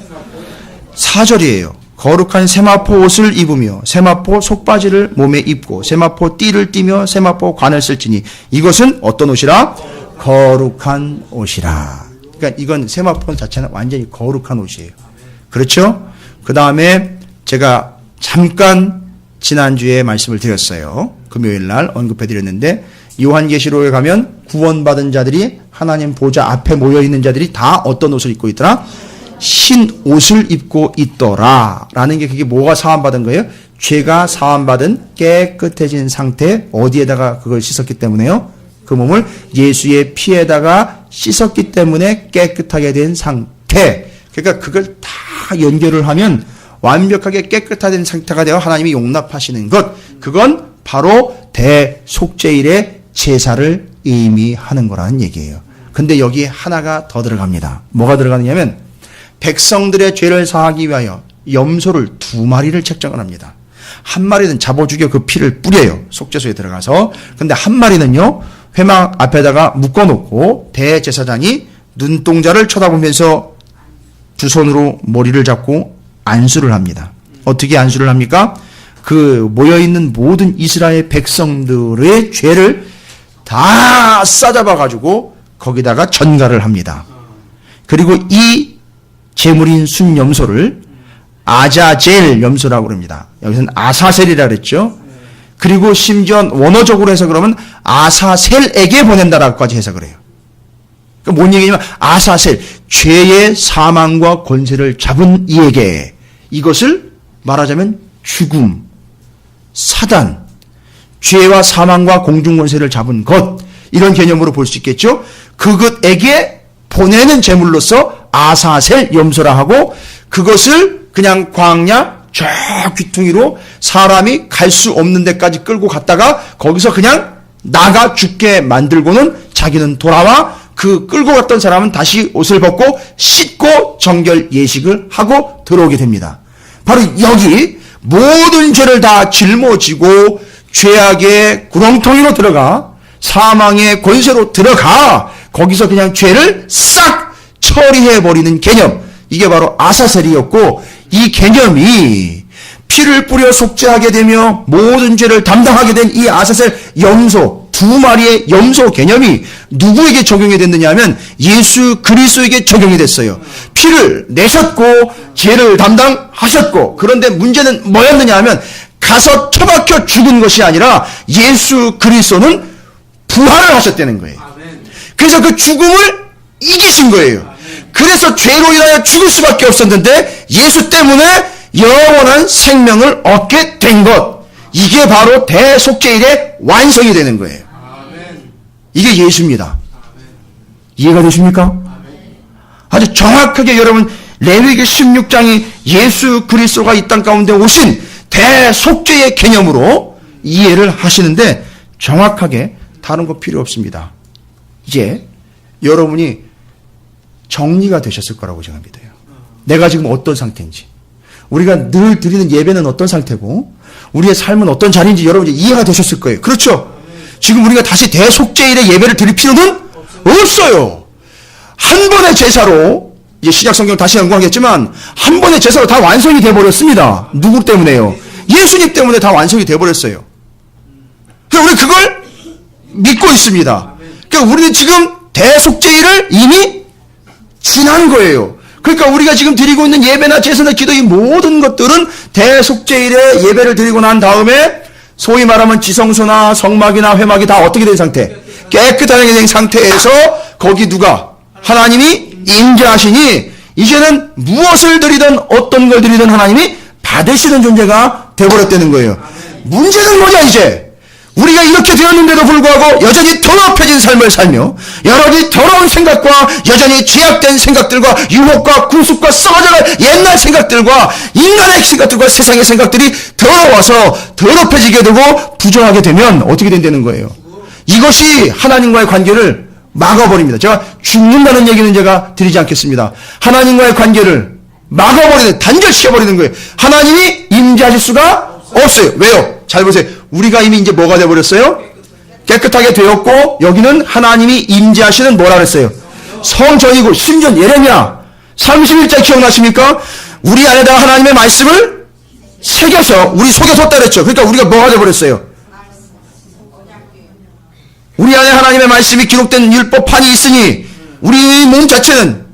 4절이에요. 거룩한 세마포 옷을 입으며 세마포 속바지를 몸에 입고 세마포 띠를 띠며 세마포 관을 쓸지니 이것은 어떤 옷이라? 거룩한 옷이라. 그러니까 이건 세마포 자체는 완전히 거룩한 옷이에요. 그렇죠? 그 다음에 제가 잠깐 지난주에 말씀을 드렸어요. 금요일 날 언급해 드렸는데 요한계시록에 가면 구원받은 자들이 하나님 보좌 앞에 모여있는 자들이 다 어떤 옷을 입고 있더라? 흰 옷을 입고 있더라 라는 게 그게 뭐가 사함받은 거예요? 죄가 사함받은 깨끗해진 상태. 어디에다가 그걸 씻었기 때문에요? 그 몸을 예수의 피에다가 씻었기 때문에 깨끗하게 된 상태. 그러니까 그걸 다 연결을 하면 완벽하게 깨끗하된 상태가 되어 하나님이 용납하시는 것. 그건 바로 대속죄일의 제사를 의미하는 거라는 얘기예요. 근데 여기에 하나가 더 들어갑니다. 뭐가 들어가느냐면 백성들의 죄를 사하기 위하여 염소를 2마리를 책정을 합니다. 한 마리는 잡아 죽여 그 피를 뿌려요. 속죄소에 들어가서. 근데 한 마리는요, 회막 앞에다가 묶어놓고 대제사장이 눈동자를 쳐다보면서 두 손으로 머리를 잡고 안수를 합니다. 어떻게 안수를 합니까? 그 모여있는 모든 이스라엘 백성들의 죄를 다 싸잡아가지고 거기다가 전가를 합니다. 그리고 이 제물인 순염소를 아자젤 염소라고 그럽니다. 여기서는 아사셀이라 그랬죠. 그리고 심지어 원어적으로 해서 그러면 아사셀에게 보낸다라고까지 해석을 해요. 그러니까 뭔 얘기냐면 아사셀, 죄의 사망과 권세를 잡은 이에게, 이것을 말하자면 죽음, 사단, 죄와 사망과 공중권세를 잡은 것, 이런 개념으로 볼 수 있겠죠. 그것에게 보내는 제물로서 아사셀 염소라 하고, 그것을 그냥 광야 저 귀퉁이로 사람이 갈 수 없는 데까지 끌고 갔다가 거기서 그냥 나가 죽게 만들고는 자기는 돌아와 그 끌고 갔던 사람은 다시 옷을 벗고 씻고 정결 예식을 하고 들어오게 됩니다. 바로 여기 모든 죄를 다 짊어지고 죄악의 구렁텅이로 들어가 사망의 권세로 들어가 거기서 그냥 죄를 싹 처리해버리는 개념, 이게 바로 아사셀이었고, 이 개념이 피를 뿌려 속죄하게 되며 모든 죄를 담당하게 된 이 아사셀 염소, 두 마리의 염소 개념이 누구에게 적용이 됐느냐 하면 예수 그리스도에게 적용이 됐어요. 피를 내셨고 죄를 담당하셨고, 그런데 문제는 뭐였느냐 하면 가서 처박혀 죽은 것이 아니라 예수 그리스도는 부활을 하셨다는 거예요. 그래서 그 죽음을 이기신 거예요. 그래서 죄로 인하여 죽을 수밖에 없었는데 예수 때문에 영원한 생명을 얻게 된 것, 이게 바로 대속죄일의 완성이 되는 거예요. 이게 예수입니다. 이해가 되십니까? 아주 정확하게 여러분, 레위기 16장이 예수 그리스도가 이 땅 가운데 오신 대속죄의 개념으로 이해를 하시는데 정확하게 다른 거 필요 없습니다. 이제 여러분이 정리가 되셨을 거라고 제가 믿어요. 내가 지금 어떤 상태인지, 우리가 늘 드리는 예배는 어떤 상태고 우리의 삶은 어떤 자리인지 여러분이 이해가 되셨을 거예요. 그렇죠? 지금 우리가 다시 대속죄일의 예배를 드릴 필요는 없어요. 한 번의 제사로, 이제 신약성경 다시 연구하겠지만 한 번의 제사로 다 완성이 돼버렸습니다. 누구 때문에요? 예수님 때문에 다 완성이 돼버렸어요. 그래서 우리 그걸 믿고 있습니다. 그러니까 우리는 지금 대속죄일을 이미 지난 거예요. 그러니까 우리가 지금 드리고 있는 예배나 제사나 기도, 이 모든 것들은 대속죄일에 예배를 드리고 난 다음에 소위 말하면 지성소나 성막이나 회막이 다 어떻게 된 상태? 깨끗하게 된 상태에서 거기 누가? 하나님이 임재하시니 이제는 무엇을 드리든 어떤 걸 드리든 하나님이 받으시는 존재가 되어버렸다는 거예요. 문제는 뭐냐 이제? 우리가 이렇게 되었는데도 불구하고 여전히 더럽혀진 삶을 살며 여전히 더러운 생각과 여전히 죄악된 생각들과 유혹과 구습과 썩어져갈 옛날 생각들과 인간의 생각들과 세상의 생각들이 더러워서 더럽혀지게 되고 부정하게 되면 어떻게 된다는 거예요? 이것이 하나님과의 관계를 막아버립니다. 제가 죽는다는 얘기는 제가 드리지 않겠습니다. 하나님과의 관계를 막아버리는, 단절시켜버리는 거예요. 하나님이 임재하실 수가 없어요. 왜요? 잘 보세요. 우리가 이미 이제 뭐가 되어버렸어요? 깨끗하게 되었고 여기는 하나님이 임재하시는 뭐라 그랬어요? 성전이고, 심지어 예레미야 31장 기억나십니까? 우리 안에다가 하나님의 말씀을 새겨서 우리 속에 뒀다 그랬죠. 그러니까 우리가 뭐가 되어버렸어요? 우리 안에 하나님의 말씀이 기록된 율법판이 있으니 우리 몸 자체는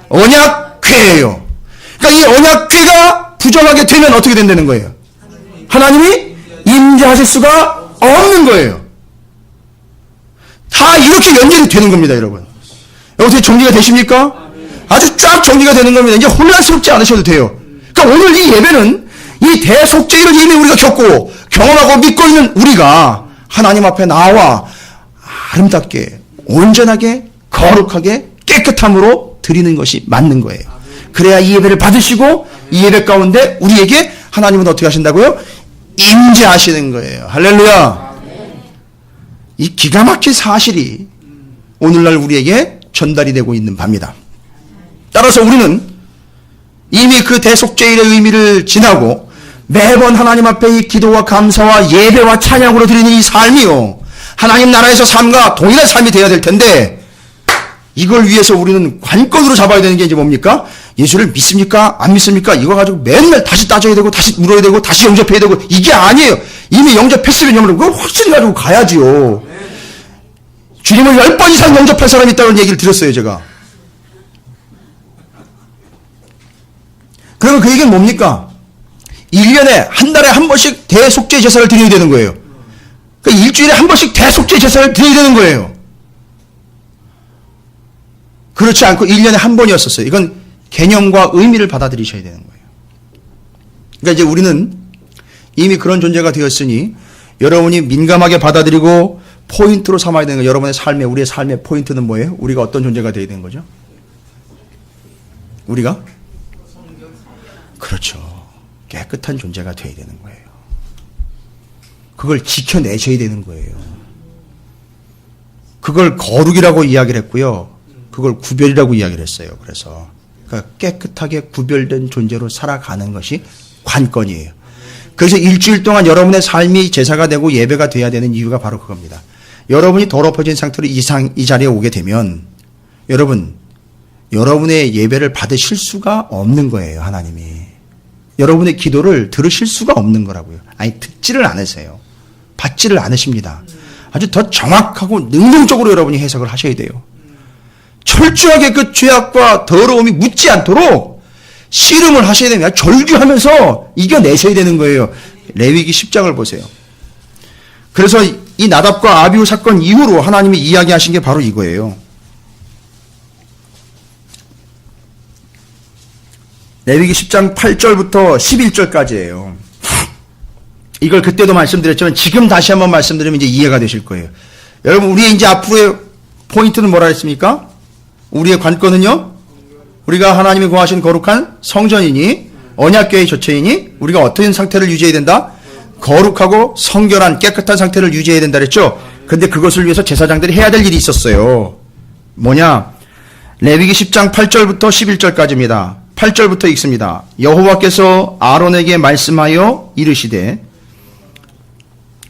언약궤예요. 그러니까 이 언약궤가 부정하게 되면 어떻게 된다는 거예요? 하나님이 임재하실 수가 없는 거예요. 다 이렇게 연결이 되는 겁니다, 여러분. 어떻게 정리가 되십니까? 아주 쫙 정리가 되는 겁니다. 이제 혼란스럽지 않으셔도 돼요. 그러니까 오늘 이 예배는 이 대속죄일을 이미 우리가 겪고 경험하고 믿고 있는 우리가 하나님 앞에 나와 아름답게, 온전하게, 거룩하게, 깨끗함으로 드리는 것이 맞는 거예요. 그래야 이 예배를 받으시고 이 예배 가운데 우리에게 하나님은 어떻게 하신다고요? 임재하시는 거예요. 할렐루야. 이 기가 막힌 사실이 오늘날 우리에게 전달이 되고 있는 바입니다. 따라서 우리는 이미 그 대속죄일의 의미를 지나고 매번 하나님 앞에 이 기도와 감사와 예배와 찬양으로 드리는 이 삶이요, 하나님 나라에서 삶과 동일한 삶이 되어야 될 텐데, 이걸 위해서 우리는 관건으로 잡아야 되는 게 이제 뭡니까? 예수를 믿습니까? 안 믿습니까? 이거 가지고 맨날 다시 따져야 되고, 다시 물어야 되고, 다시 영접해야 되고, 이게 아니에요. 이미 영접했으면 여러분, 그걸 확실히 가지고 가야지요. 주님을 10번 이상 영접할 사람이 있다는 얘기를 들었어요, 제가. 그러면 그 얘기는 뭡니까? 1년에 한 달에 한 번씩 대속죄 제사를 드려야 되는 거예요. 그러니까 일주일에 한 번씩 대속죄 제사를 드려야 되는 거예요. 그렇지 않고 1년에 한 번이었었어요. 이건 개념과 의미를 받아들이셔야 되는 거예요. 그러니까 이제 우리는 이미 그런 존재가 되었으니 여러분이 민감하게 받아들이고 포인트로 삼아야 되는 거예요. 여러분의 삶에, 우리의 삶의 포인트는 뭐예요? 우리가 어떤 존재가 되어야 되는 거죠? 우리가? 그렇죠. 깨끗한 존재가 되어야 되는 거예요. 그걸 지켜내셔야 되는 거예요. 그걸 거룩이라고 이야기를 했고요. 그걸 구별이라고 이야기를 했어요. 그래서 그러니까 깨끗하게 구별된 존재로 살아가는 것이 관건이에요. 그래서 일주일 동안 여러분의 삶이 제사가 되고 예배가 돼야 되는 이유가 바로 그겁니다. 여러분이 더럽혀진 상태로 이 자리에 오게 되면 여러분의 예배를 받으실 수가 없는 거예요. 하나님이. 여러분의 기도를 들으실 수가 없는 거라고요. 아니, 듣지를 않으세요. 받지를 않으십니다. 아주 더 정확하고 능동적으로 여러분이 해석을 하셔야 돼요. 철저하게 그 죄악과 더러움이 묻지 않도록 씨름을 하셔야 됩니다. 절규하면서 이겨내셔야 되는 거예요. 레위기 10장을 보세요. 그래서 이 나답과 아비후 사건 이후로 하나님이 이야기하신 게 바로 이거예요. 레위기 10장 8절부터 11절까지예요. 이걸 그때도 말씀드렸지만 지금 다시 한번 말씀드리면 이제 이해가 되실 거예요. 여러분, 우리의 이제 앞으로의 포인트는 뭐라 했습니까? 우리의 관건은요, 우리가 하나님이 구하신 거룩한 성전이니 언약궤의 조체이니 우리가 어떤 상태를 유지해야 된다? 거룩하고 성결한 깨끗한 상태를 유지해야 된다 그랬죠? 근데 그것을 위해서 제사장들이 해야 될 일이 있었어요. 뭐냐? 레위기 10장 8절부터 11절까지입니다. 8절부터 읽습니다. 여호와께서 아론에게 말씀하여 이르시되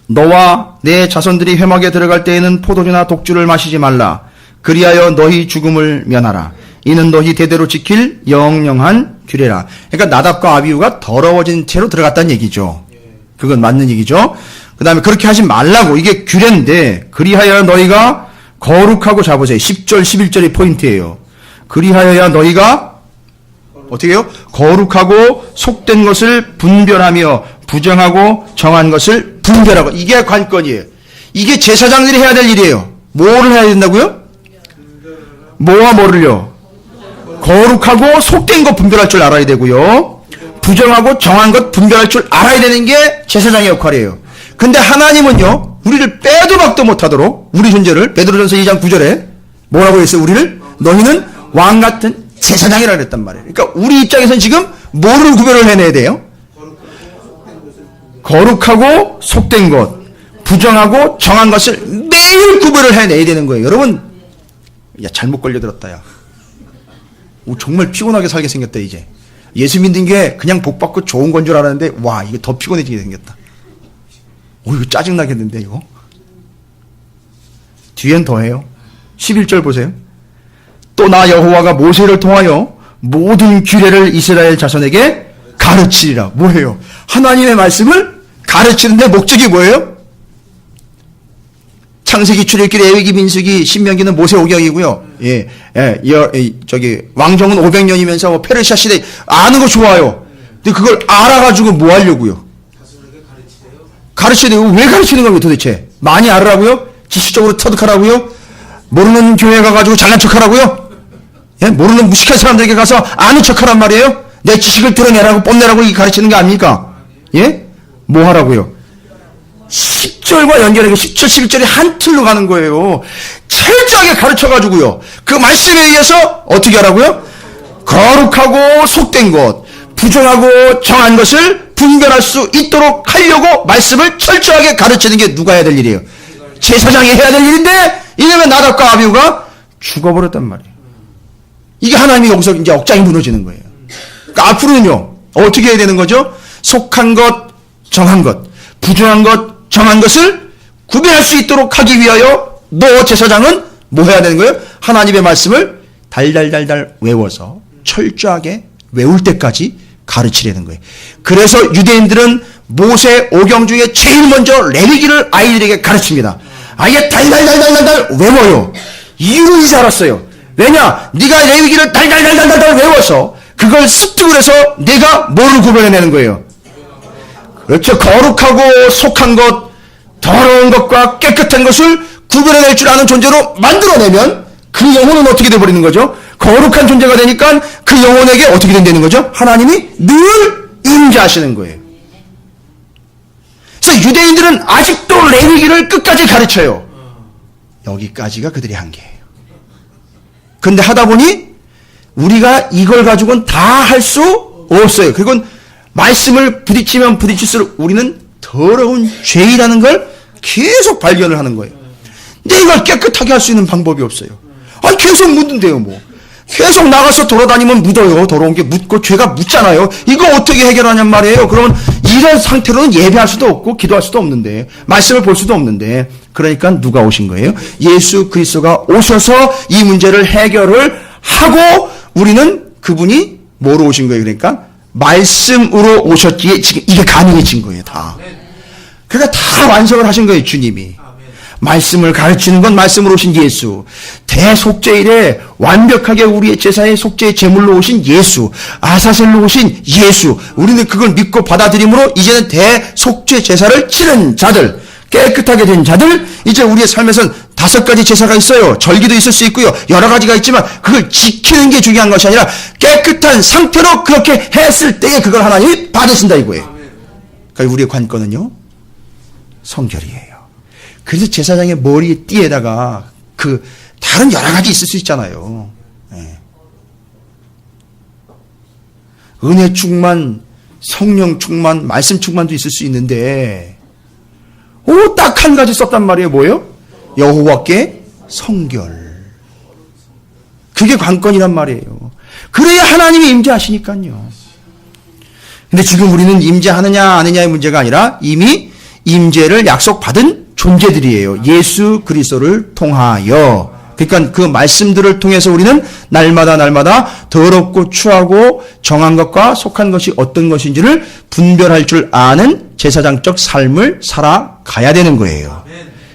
너와 내 자손들이 회막에 들어갈 때에는 포도주나 독주를 마시지 말라. 그리하여 너희 죽음을 면하라. 이는 너희 대대로 지킬 영영한 규례라. 그러니까 나답과 아비후가 더러워진 채로 들어갔다는 얘기죠. 그건 맞는 얘기죠. 그 다음에 그렇게 하지 말라고. 이게 규례인데 그리하여 너희가 거룩하고 잡으세요. 10절 11절이 포인트예요. 그리하여야 너희가 어떻게 해요? 거룩하고 속된 것을 분별하며 부정하고 정한 것을 분별하고. 이게 관건이에요. 이게 제사장들이 해야 될 일이에요. 뭐를 해야 된다고요? 뭐와 뭐를요? 거룩하고 속된 것 분별할 줄 알아야 되고요. 부정하고 정한 것 분별할 줄 알아야 되는 게 제사장의 역할이에요. 근데 하나님은요, 우리를 빼도 박도 못하도록 우리 존재를 베드로전서 2장 9절에 뭐라고 했어요? 우리를 너희는 왕 같은 제사장이라 그랬단 말이에요. 그러니까 우리 입장에서는 지금 뭐를 구별을 해내야 돼요? 거룩하고 속된 것, 부정하고 정한 것을 매일 구별을 해내야 되는 거예요. 여러분, 야, 잘못 걸려들었다, 야. 오, 정말 피곤하게 살게 생겼다, 이제. 예수 믿는 게 그냥 복 받고 좋은 건 줄 알았는데, 와, 이게 더 피곤해지게 생겼다. 오, 이거 짜증나겠는데, 이거? 뒤엔 더해요. 11절 보세요. 또 나 여호와가 모세를 통하여 모든 규례를 이스라엘 자손에게 가르치리라. 뭐예요? 하나님의 말씀을 가르치는데 목적이 뭐예요? 창세기, 출애굽기, 레위기, 민수기, 신명기는 모세 오경이고요. 왕정은 500년이면서 페르시아 시대 아는 거 좋아요. 근데 그걸 알아가지고 뭐 하려고요? 가르쳐야 돼요. 왜 가르치는 거예요, 도대체? 많이 알으라고요? 지식적으로 터득하라고요? 모르는 교회 가가지고 잘난 척하라고요? 예? 모르는 무식한 사람들에게 가서 아는 척하란 말이에요? 내 지식을 드러내라고 뽐내라고 가르치는 게 아닙니까? 예? 뭐 하라고요? 10절과 연결해서 10절, 11절이 한 틀로 가는 거예요. 철저하게 가르쳐가지고요. 그 말씀에 의해서 어떻게 하라고요? 거룩하고 속된 것, 부정하고 정한 것을 분별할 수 있도록 하려고 말씀을 철저하게 가르치는 게 누가 해야 될 일이에요? 제사장이 해야 될 일인데, 이러면 나답과 아비후가 죽어버렸단 말이에요. 이게 하나님이 여기서 이제 억장이 무너지는 거예요. 그러니까 앞으로는요, 어떻게 해야 되는 거죠? 속한 것, 정한 것, 부정한 것, 정한 것을 구별할 수 있도록 하기 위하여 너 제사장은 뭐 해야 되는 거예요? 하나님의 말씀을 달달달달 외워서 철저하게 외울 때까지 가르치려는 거예요. 그래서 유대인들은 모세 오경 중에 제일 먼저 레위기를 아이들에게 가르칩니다. 아예 달달달달달 외워요. 이유는 이제 알았어요. 왜냐? 네가 레위기를 달달달달달 외워서 그걸 습득을 해서 내가 뭐를 구별해내는 거예요? 그렇죠. 거룩하고 속한 것, 더러운 것과 깨끗한 것을 구별해낼 줄 아는 존재로 만들어내면 그 영혼은 어떻게 돼버리는 거죠? 거룩한 존재가 되니까 그 영혼에게 어떻게 된다는 거죠? 하나님이 늘 임재하시는 거예요. 그래서 유대인들은 아직도 레위기를 끝까지 가르쳐요. 여기까지가 그들의 한계예요. 그런데 하다 보니 우리가 이걸 가지고는 다 할 수 없어요. 그건 말씀을 부딪히면 부딪힐수록 우리는 더러운 죄이라는 걸 계속 발견을 하는 거예요. 근데 이걸 깨끗하게 할 수 있는 방법이 없어요. 아니 계속 묻는데요 뭐. 계속 나가서 돌아다니면 묻어요. 더러운 게 묻고 죄가 묻잖아요. 이거 어떻게 해결하냔 말이에요. 그러면 이런 상태로는 예배할 수도 없고 기도할 수도 없는데 말씀을 볼 수도 없는데 그러니까 누가 오신 거예요? 예수 그리스도가 오셔서 이 문제를 해결을 하고 우리는 그분이 뭐로 오신 거예요? 그러니까 말씀으로 오셨기에 지금 이게 가능해진 거예요. 다. 그러니까 다 완성을 하신 거예요. 주님이. 말씀을 가르치는 건 말씀으로 오신 예수, 대속죄일에 완벽하게 우리의 제사의 속죄의 제물로 오신 예수, 아사셀로 오신 예수, 우리는 그걸 믿고 받아들임으로 이제는 대속죄 제사를 치른 자들, 깨끗하게 된 자들, 이제 우리의 삶에선 5가지 제사가 있어요. 절기도 있을 수 있고요. 여러 가지가 있지만 그걸 지키는 게 중요한 것이 아니라 깨끗한 상태로 그렇게 했을 때에 그걸 하나님이 받으신다 이거예요. 그러니까 우리의 관건은요, 성결이에요. 그래서 제사장의 머리에 띠에다가 그 다른 여러 가지 있을 수 있잖아요. 네. 은혜 충만, 성령 충만, 말씀 충만도 있을 수 있는데 딱 한 가지 썼단 말이에요. 뭐예요? 여호와께 성결. 그게 관건이란 말이에요. 그래야 하나님이 임재하시니까요. 근데 지금 우리는 임재하느냐 안 하느냐의 문제가 아니라 이미 임재를 약속받은 존재들이에요. 예수 그리스도를 통하여. 그러니까 그 말씀들을 통해서 우리는 날마다 더럽고 추하고 정한 것과 속한 것이 어떤 것인지를 분별할 줄 아는 제사장적 삶을 살아가야 되는 거예요.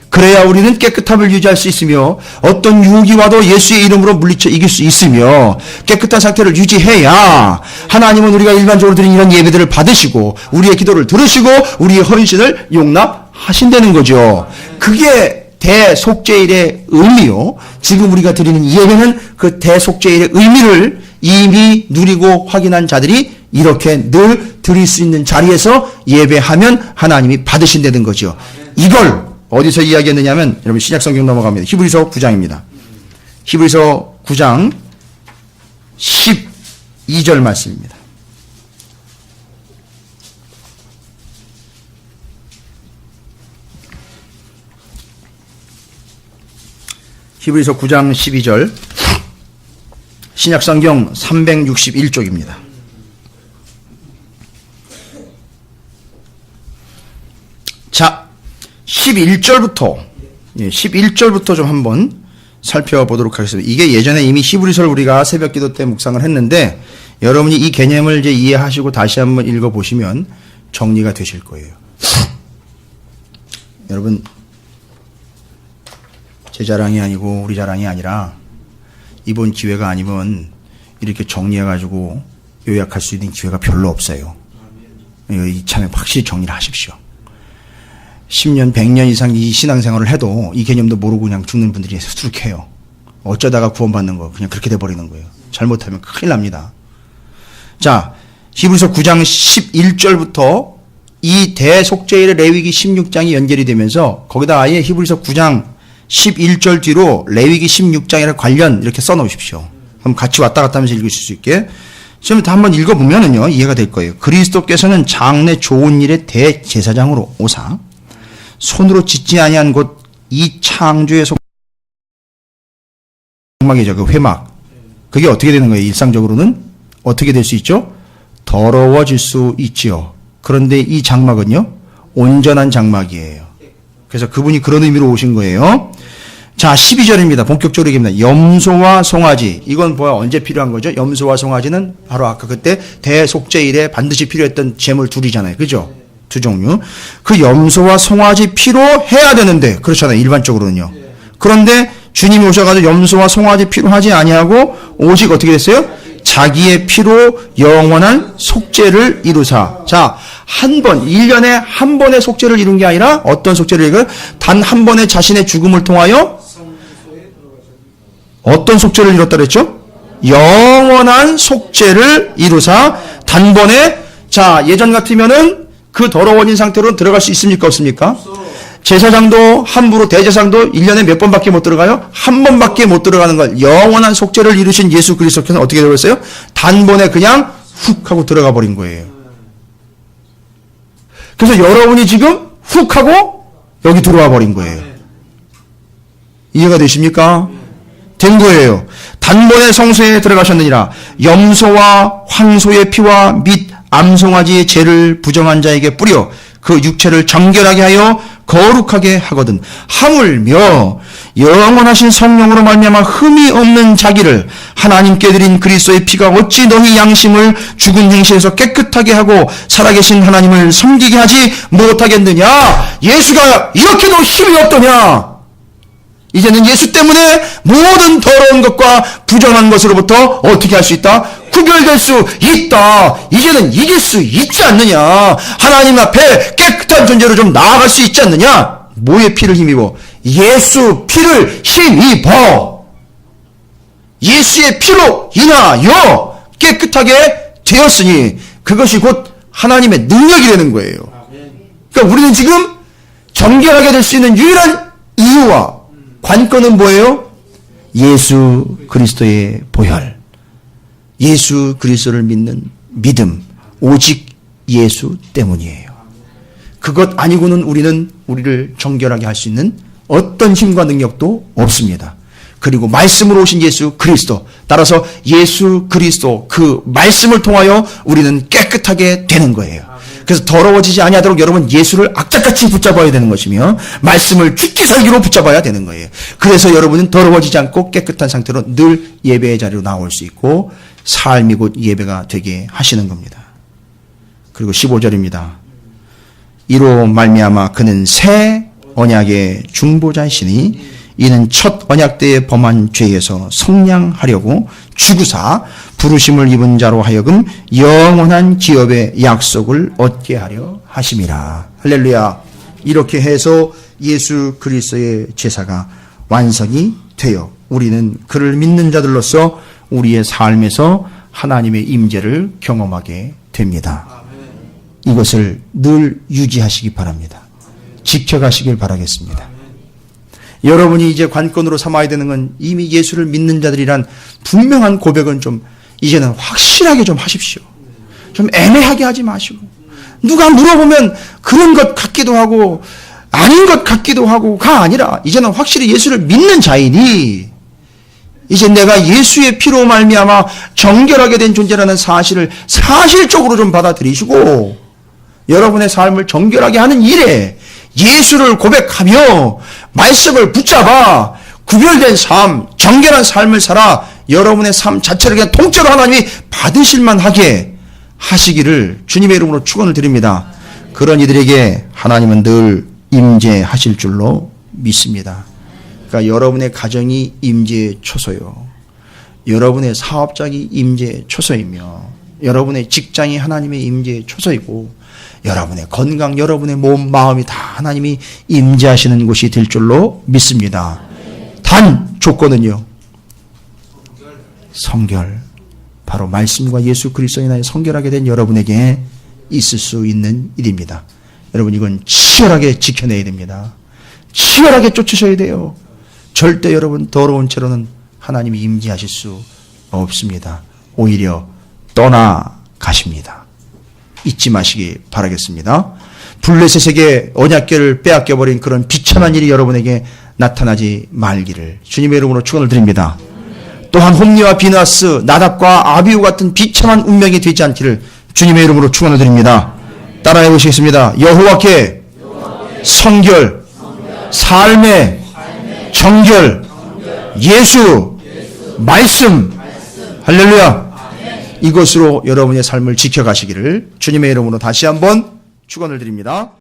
그래야 우리는 깨끗함을 유지할 수 있으며 어떤 유혹이 와도 예수의 이름으로 물리쳐 이길 수 있으며 깨끗한 상태를 유지해야 하나님은 우리가 일반적으로 드린 이런 예배들을 받으시고 우리의 기도를 들으시고 우리의 헌신을 용납하신다는 거죠. 그게 대속죄일의 의미요. 지금 우리가 드리는 이 예배는 그 대속죄일의 의미를 이미 누리고 확인한 자들이 이렇게 늘 드릴 수 있는 자리에서 예배하면 하나님이 받으신다는 거죠. 이걸 어디서 이야기했느냐면 여러분 신약성경 넘어갑니다. 히브리서 9장입니다. 히브리서 9장 12절 말씀입니다. 히브리서 9장 12절 신약성경 361쪽입니다. 자, 11절부터 좀 한번 살펴보도록 하겠습니다. 이게 예전에 이미 히브리서를 우리가 새벽 기도 때 묵상을 했는데 여러분이 이 개념을 이제 이해하시고 다시 한번 읽어보시면 정리가 되실 거예요. 여러분, 제 자랑이 아니고 우리 자랑이 아니라 이번 기회가 아니면 이렇게 정리해가지고 요약할 수 있는 기회가 별로 없어요. 이참에 확실히 정리를 하십시오. 10년, 100년 이상 이 신앙생활을 해도 이 개념도 모르고 그냥 죽는 분들이 수두룩해요. 어쩌다가 구원받는 거 그냥 그렇게 돼버리는 거예요. 잘못하면 큰일 납니다. 자, 히브리서 9장 11절부터 이 대속죄일의 레위기 16장이 연결이 되면서 거기다 아예 히브리서 9장 11절 뒤로 레위기 16장이랑 관련 이렇게 써놓으십시오. 그럼 같이 왔다 갔다 하면서 읽으실 수 있게. 지금 한번 읽어보면은요, 이해가 될 거예요. 그리스도께서는 장래 좋은 일의 대제사장으로 오사 손으로 짓지 아니한 곳 이 창조의 속막이죠. 그 회막. 그게 어떻게 되는 거예요? 일상적으로는 어떻게 될 수 있죠? 더러워질 수 있지요. 그런데 이 장막은요, 온전한 장막이에요. 그래서 그분이 그런 의미로 오신 거예요. 자, 12절입니다. 본격적으로 얘기합니다. 염소와 송아지. 이건 뭐야? 언제 필요한 거죠? 염소와 송아지는 바로 아까 그때 대속죄일에 반드시 필요했던 제물 둘이잖아요. 그죠? 두 종류. 그 염소와 송아지 피로 해야 되는데, 그렇잖아요. 일반적으로는요. 그런데 주님이 오셔가지고 염소와 송아지 피로 하지 아니하고 오직 어떻게 됐어요? 자기의 피로 영원한 속죄를 이루사. 자, 한 번, 1년에 한 번의 속죄를 이룬 게 아니라 어떤 속죄를 이루어요? 단 한 번의 자신의 죽음을 통하여 어떤 속죄를 이뤘다 그랬죠? 영원한 속죄를 이루사 단번에. 자, 예전 같으면은 그 더러워진 상태로 들어갈 수 있습니까? 없습니까? 제사장도 함부로 대제사장도 1년에 몇 번밖에 못 들어가요? 한 번밖에 못 들어가는 걸 영원한 속죄를 이루신 예수 그리스도께서는 어떻게 되었어요? 단번에 그냥 훅 하고 들어가 버린 거예요. 그래서 여러분이 지금 훅 하고 여기 들어와 버린 거예요. 이해가 되십니까? 된 거예요. 단번에 성소에 들어가셨느니라. 염소와 황소의 피와 및 암송아지의 죄를 부정한 자에게 뿌려 그 육체를 정결하게 하여 거룩하게 하거든. 하물며 영원하신 성령으로 말미암아 흠이 없는 자기를 하나님께 드린 그리스도의 피가 어찌 너희 양심을 죽은 행실에서 깨끗하게 하고 살아계신 하나님을 섬기게 하지 못하겠느냐. 예수가 이렇게도 힘이 없더냐. 이제는 예수 때문에 모든 더러운 것과 부정한 것으로부터 어떻게 할 수 있다? 구별될 수 있다. 이제는 이길 수 있지 않느냐. 하나님 앞에 깨끗한 존재로 좀 나아갈 수 있지 않느냐. 뭐의 피를 힘입어? 예수 피를 힘입어. 예수의 피로 인하여 깨끗하게 되었으니 그것이 곧 하나님의 능력이 되는 거예요. 그러니까 우리는 지금 정결하게 될 수 있는 유일한 이유와 관건은 뭐예요? 예수 그리스도의 보혈. 예수 그리스도를 믿는 믿음. 오직 예수 때문이에요. 그것 아니고는 우리를 정결하게 할 수 있는 어떤 힘과 능력도 없습니다. 그리고 말씀으로 오신 예수 그리스도. 따라서 예수 그리스도 그 말씀을 통하여 우리는 깨끗하게 되는 거예요. 그래서 더러워지지 아니하도록 여러분 예수를 악착같이 붙잡아야 되는 것이며 말씀을 죽기 살기로 붙잡아야 되는 거예요. 그래서 여러분은 더러워지지 않고 깨끗한 상태로 늘 예배의 자리로 나올 수 있고 삶이 곧 예배가 되게 하시는 겁니다. 그리고 15절입니다. 이로 말미암아 그는 새 언약의 중보자이시니 이는 첫 언약 때에 범한 죄에서 성량하려고 죽으사 부르심을 입은 자로 하여금 영원한 기업의 약속을 얻게 하려 하심이라. 할렐루야. 이렇게 해서 예수 그리스도의 제사가 완성이 되어 우리는 그를 믿는 자들로서 우리의 삶에서 하나님의 임재를 경험하게 됩니다. 이것을 늘 유지하시기 바랍니다. 지켜가시길 바라겠습니다. 여러분이 이제 관건으로 삼아야 되는 건 이미 예수를 믿는 자들이란 분명한 고백은 좀 이제는 확실하게 좀 하십시오. 좀 애매하게 하지 마시고 누가 물어보면 그런 것 같기도 하고 아닌 것 같기도 하고가 아니라 이제는 확실히 예수를 믿는 자이니 이제 내가 예수의 피로 말미암아 정결하게 된 존재라는 사실을 사실적으로 좀 받아들이시고 여러분의 삶을 정결하게 하는 일에 예수를 고백하며 말씀을 붙잡아 구별된 삶, 정결한 삶을 살아 여러분의 삶 자체를 그냥 통째로 하나님이 받으실만 하게 하시기를 주님의 이름으로 축원을 드립니다. 그런 이들에게 하나님은 늘 임재하실 줄로 믿습니다. 그러니까 여러분의 가정이 임재의 초소요. 여러분의 사업장이 임재의 초소이며 여러분의 직장이 하나님의 임재의 초소이고 여러분의 건강, 여러분의 몸, 마음이 다 하나님이 임재하시는 곳이 될 줄로 믿습니다. 단 조건은요. 성결. 바로 말씀과 예수 그리스도에 인하여 성결하게 된 여러분에게 있을 수 있는 일입니다. 여러분 이건 치열하게 지켜내야 됩니다. 치열하게 쫓으셔야 돼요. 절대 여러분 더러운 채로는 하나님이 임재하실 수 없습니다. 오히려 떠나가십니다. 잊지 마시기 바라겠습니다. 블레셋에게 언약궤를 빼앗겨버린 그런 비참한 일이 여러분에게 나타나지 말기를 주님의 이름으로 축원을 드립니다. 또한 홈리와 비나스, 나답과 아비후 같은 비참한 운명이 되지 않기를 주님의 이름으로 축원을 드립니다. 따라해 보시겠습니다. 여호와께 성결, 삶의 정결, 예수, 말씀, 할렐루야. 이것으로 여러분의 삶을 지켜가시기를 주님의 이름으로 다시 한번 축원을 드립니다.